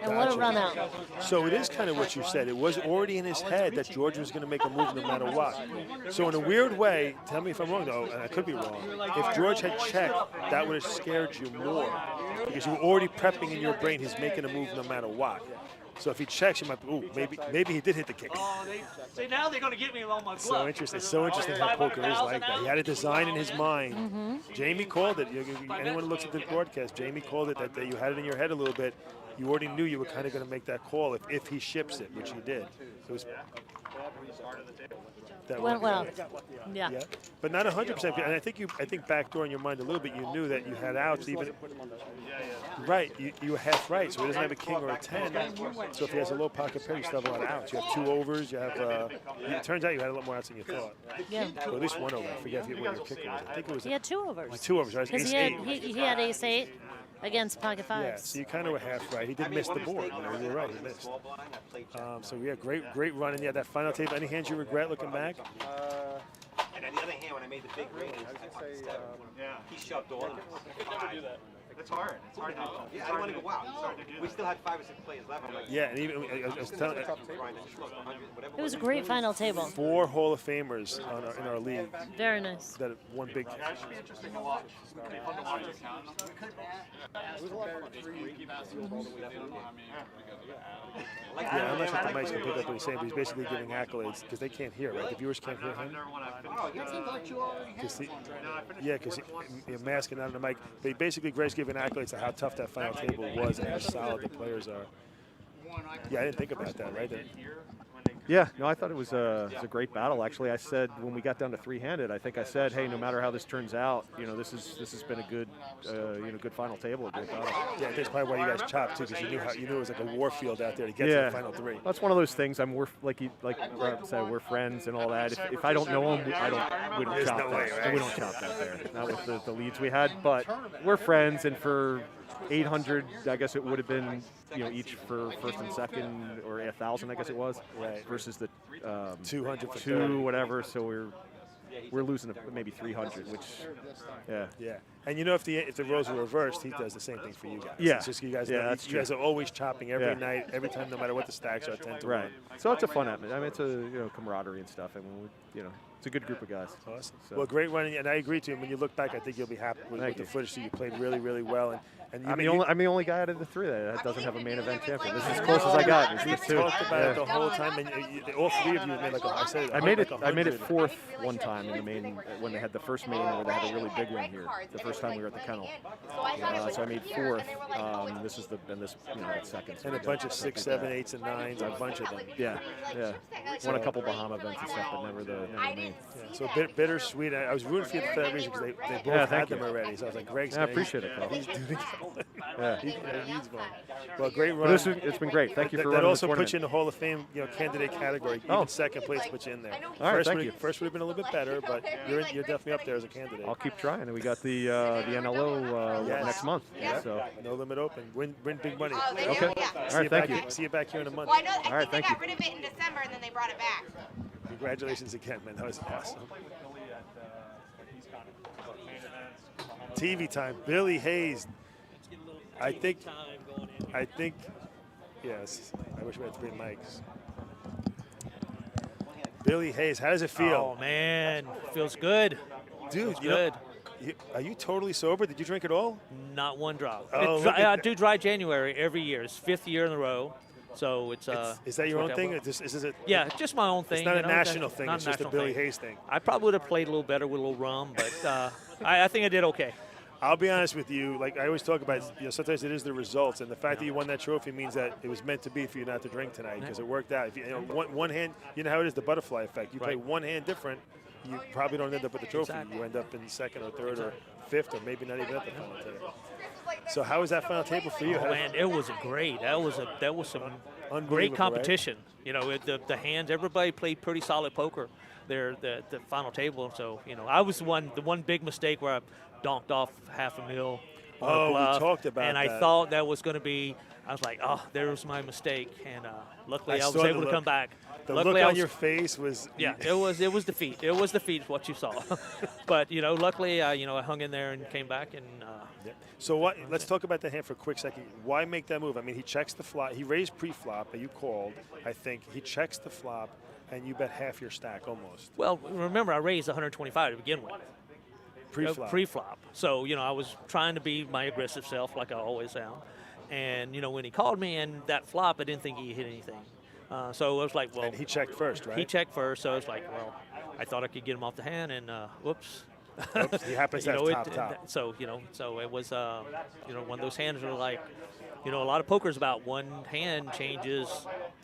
And what a run out. So it is kind of what you said. It was already in his head that George was going to make a move no matter what. So in a weird way, tell me if I'm wrong though, and I could be wrong, if George had checked, that would have scared you more. Because you were already prepping in your brain he's making a move no matter what. So if he checks, you might be, ooh, maybe he did hit the king. Oh, see, now they're going to get me along my glove. So interesting how poker is like that. He had a design in his mind. Jamie called it. Anyone who looks at the broadcast, Jamie called it that you had it in your head a little bit. You already knew you were kind of going to make that call if he ships it, which he did. It was that Went well. Yeah. But not 100%. And I think backdoor in your mind a little bit, you knew that you had outs even. Right, you were half right, so he doesn't have a king or a 10. So if he has a low pocket pair, you still have a lot of outs. You have 2 overs. You have. It turns out you had a lot more outs than you thought. Yeah. Or at least 1 over. I forget what your kicker was. I think it was. He had 2 overs. Like 2 overs. Right? Because Ace he 8. he had ace 8 against pocket 5s. Yeah, so you kind of were half right. He did miss the board. You were right. He missed. So yeah, great run. And yeah, that final tape. Any hands you regret looking back? And on the other hand, when I made the big raise, he shoved all in. It's hard. It's hard to do. Yeah, I didn't want to go out. We still had 5 or 6 players left. I'm like, Yeah, and even I was telling. It was a great final table. 4 Hall of Famers in our league. Very nice. That one big. Yeah, it should be interesting to watch. It's going to be fun to watch. Yeah, I'm not sure if the mic's gonna pick up what he's saying, but he's basically giving accolades because they can't hear, right? The viewers can't hear him. Because you're masking out on the mic. But basically, Greg's giving accolades to how tough that final table was and how solid the players are. Yeah, I didn't think about that, right? Yeah, no, I thought it was a great battle. Actually, I said when we got down to three-handed, I think I said, hey, no matter how this turns out, this has been a good, good final table, a great battle. Yeah, that's probably why you guys chopped too, because you knew it was like a war field out there to get to the final three. That's one of those things. Like Rob said, we're friends and all that. If I don't know them, we don't chop that. We don't chop that there. Not with the leads we had, but we're friends, and for 800, I guess it would have been, each for first and second, or 1,000, I guess it was, versus the 200 for two, whatever. So we're losing maybe 300, which, yeah. And if the roles were reversed, he does the same thing for you guys. Yeah. It's just you guys. Yeah, that's you guys are always chopping every night, every time, no matter what the stacks are. 10 to 1. So it's a fun atmosphere. I mean, it's a camaraderie and stuff. I mean, it's a good group of guys. Awesome. So. Well, great running, and I agree to you. When you look back, I think you'll be happy with the footage. So you played really, really well, and I'm the only guy out of the three that doesn't have a main event champion. This is as close as I got. We talked about it the whole time, and all three of you made I made it fourth one time in the main when they had the first main where they had a really big one here. The first time we were at the kennel, so I made fourth. This is the second. And a bunch of 6, 7, 8s, and 9s. A bunch of them. Yeah. Won a couple Bahama events and stuff, but never the main. Yeah, so bittersweet. I was rooting for you for that reason because they both had them already. So I was like, Greg's. I appreciate it, Carl. He's doing it. Yeah. He needs one. Well, great run. It's been great. Thank you for running that also the puts you in the Hall of Fame, candidate category. Even second place puts you in there. All right, thank you. First would have been a little bit better, but you're definitely up there as a candidate. I'll keep trying. And we got the NLO next month. Yeah. So No Limit Open. Win big money. Okay. All right, thank you. See you back here in a month. Well, I know. All right, thank you. They got rid of it in December, and then they brought it back. Congratulations again, man. That was awesome. TV time. Billy Hayes. I think. Yes. I wish we had 3 mics. Billy Hayes, how does it feel? Oh man, feels good. Dude, good. Are you totally sober? Did you drink it all? Not one drop. Oh, I do dry January every year. It's 5th year in a row. So it's is that your own thing? Is it? Yeah, just my own thing. It's not a national thing. Not It's just a Billy Hayes thing. I probably would have played a little better with a little rum, but I think I did okay. I'll be honest with you. Like I always talk about, sometimes it is the results, and the fact that you won that trophy means that it was meant to be for you not to drink tonight because it worked out. If one hand, you know how it is, the butterfly effect. You play one hand different, you probably don't end up with the trophy. Exactly. You end up in second or third or fifth, or maybe not even at the final table. So how was that final table for you? Oh man, it was great. That was some great competition. Right? The hands. Everybody played pretty solid poker there the final table. So I was the one big mistake where I donked off $500,000 on a bluff, we talked about and that. I thought that was going to be. I was like, oh, there was my mistake, and luckily I was able to come back. The luckily look on your face was. Yeah, it was defeat. It was defeat, what you saw. But luckily, I hung in there and came back and. So what? Let's talk about the hand for a quick second. Why make that move? I mean, he checks the flop. He raised pre-flop, but you called. I think he checks the flop, and you bet half your stack almost. Well, remember I raised 125 to begin with. Pre-flop. Pre-flop. So I was trying to be my aggressive self, like I always am. And when he called me and that flop, I didn't think he hit anything. So I was like, well. And he checked first, right? He checked first, so I was like, well, I thought I could get him off the hand, and whoops. Oops, he happens to have top. So so it was one of those hands were like, a lot of poker's about one hand changes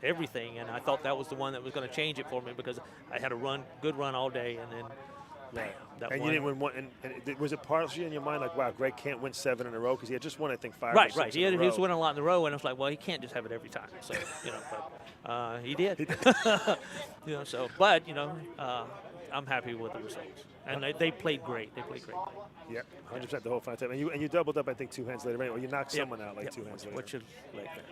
everything, and I thought that was the one that was going to change it for me because I had a good run all day, and then bam, that and one. You didn't win one. And was it partially in your mind like, wow, Greg can't win 7 in a row because he had just won, I think, 5 or 6 Right. He was winning a lot in a row, and I was like, well, he can't just have it every time. So but he did. But I'm happy with the results. And they played great. Yeah, 100% the whole final time. And you doubled up, I think, 2 hands later. Right? Or you knocked someone out 2 hands later. Which is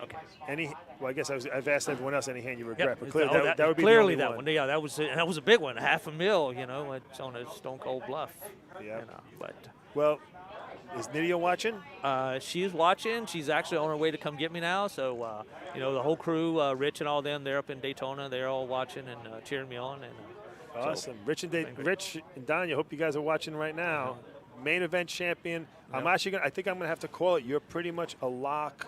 okay. Well, I guess I've asked everyone else any hand you regret, but clearly that would be clearly the that only one. Yeah, that was a big one. $500,000. It's on a stone cold bluff. Yeah. But well, is Nydia watching? She's watching. She's actually on her way to come get me now. So the whole crew, Rich and all them, they're up in Daytona. They're all watching and cheering me on. And awesome. Rich and Don, I hope you guys are watching right now. Main event champion. Yep. I think I'm going to have to call it. You're pretty much a lock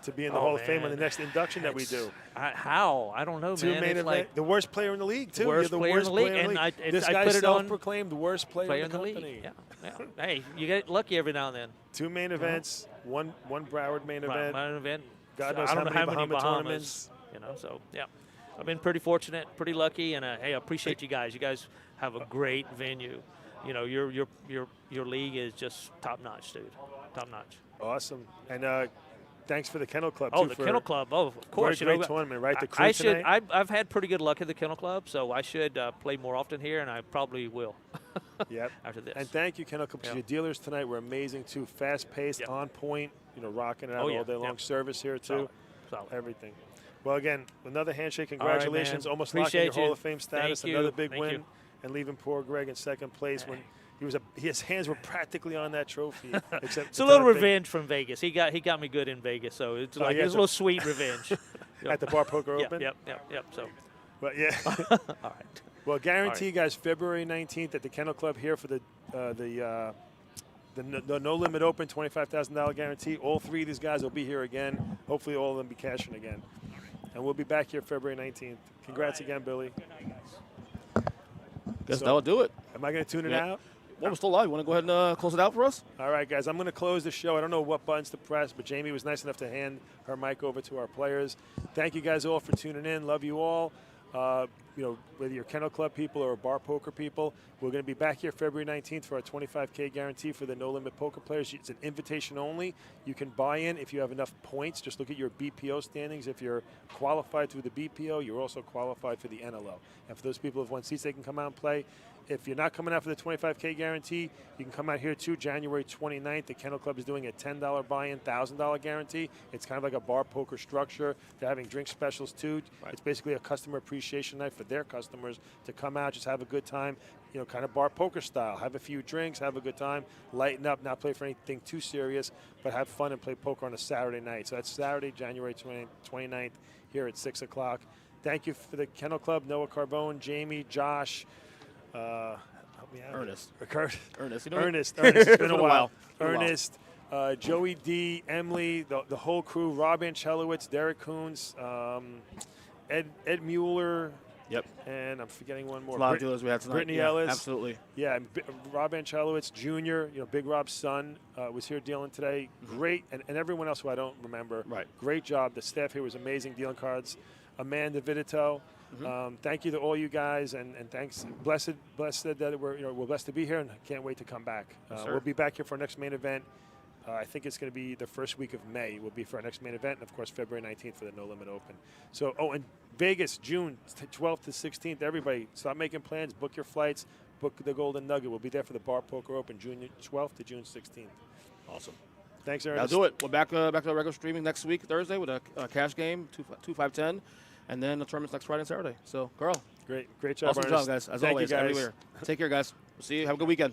to be in the Hall of Fame on the next induction that we do. How? I don't know, man. Main event, the worst player in the league, too. Worst player in the league. And this guy's self-proclaimed the worst player in the company. Yeah. Hey, you get lucky every now and then. 2 main events, one Broward main event. Main event. God knows I don't know how many Bahamas Bahamas. tournaments. You know, so yeah, I've been pretty fortunate, pretty lucky, and hey, I appreciate you guys. You guys have a great venue. You know, your league is just top notch, dude. Top notch. Awesome. And thanks for the Kennel Club, Oh, too. the for Kennel Club. Oh, of course. What a great tournament, right? The crew I should. tonight? I've had pretty good luck at the Kennel Club, so I should play more often here, and I probably will. Yep. After this. And thank you, Kennel Club, because your dealers tonight were amazing, too. Fast-paced, on point, you know, rocking it out all day long. Service here, too. Solid. Everything. Well, again, another handshake. All right, Congratulations. man. Almost Appreciate locking your Hall you. of Fame status. Thank you. Another big Thank win. you. And leaving poor Greg in second place when his hands were practically on that trophy. Except It's a little revenge from Vegas. He got me good in Vegas, so it's like yeah, it's a little sweet revenge. At the Bar Poker Yep, Open? Yep. So. But yeah. All right. Well, guarantee, guys, February 19th at the Kennel Club here for the No Limit Open, $25,000 guarantee. All three of these guys will be here again. Hopefully all of them be cashing again. And we'll be back here February 19th. Congrats again, Billy. Guess that'll do it. Am I going to tune it out? Well, we're still live. You want to go ahead and close it out for us? All right, guys. I'm going to close the show. I don't know what buttons to press, but Jamie was nice enough to hand her mic over to our players. Thank you guys all for tuning in. Love you all. You know, whether you're Kennel Club people or bar poker people, we're going to be back here February 19th for our $25K guarantee for the No Limit Poker players. It's an invitation only. You can buy in if you have enough points. Just look at your BPO standings. If you're qualified through the BPO, you're also qualified for the NLO. And for those people who have won seats, they can come out and play. If you're not coming out for the $25K guarantee, you can come out here too. January 29th, the Kennel Club is doing a $10 buy-in, $1,000 guarantee. It's kind of like a bar poker structure. They're having drink specials too. Right. It's basically a customer appreciation night for their customers to come out, just have a good time, you know, kind of bar poker style. Have a few drinks, have a good time, lighten up, not play for anything too serious, but have fun and play poker on a Saturday night. So that's Saturday, January 29th here at 6 o'clock. Thank you for the Kennel Club, Noah Carbone, Jamie, Josh, help me out. Ernest. Ernest. You know Ernest. It's been a while. Been a while. Ernest, Joey D, Emily, the whole crew, Rob Anchelowitz, Derek Coons, Ed Mueller. Yep. And I'm forgetting one more. A lot of dealers we had tonight. Brittany Yeah, Ellis. absolutely. Yeah, and Rob Anchelowitz Jr., you know, Big Rob's son, was here dealing today. Great. And everyone else who I don't remember. Right. Great job. The staff here was amazing dealing cards. Amanda Vidito. Thank you to all you guys, and thanks. Blessed that we're blessed to be here, and can't wait to come back. Yes, we'll be back here for our next main event. I think it's going to be the first week of May. Will be for our next main event, and of course February 19th for the No Limit Open. So, and Vegas, June 12th to 16th. Everybody, start making plans. Book your flights. Book the Golden Nugget. We'll be there for the Bar Poker Open, June 12th to June 16th. Awesome. Thanks, Ernest. I'll do it. We're back to our regular streaming next week, Thursday, with a cash game, 2, 5, 10. And then the tournament's next Friday and Saturday. So, Carl. Great job, awesome Ernest. job, guys. As Thank always, you, guys. everywhere. Take care, guys. We'll see you. Have a good weekend.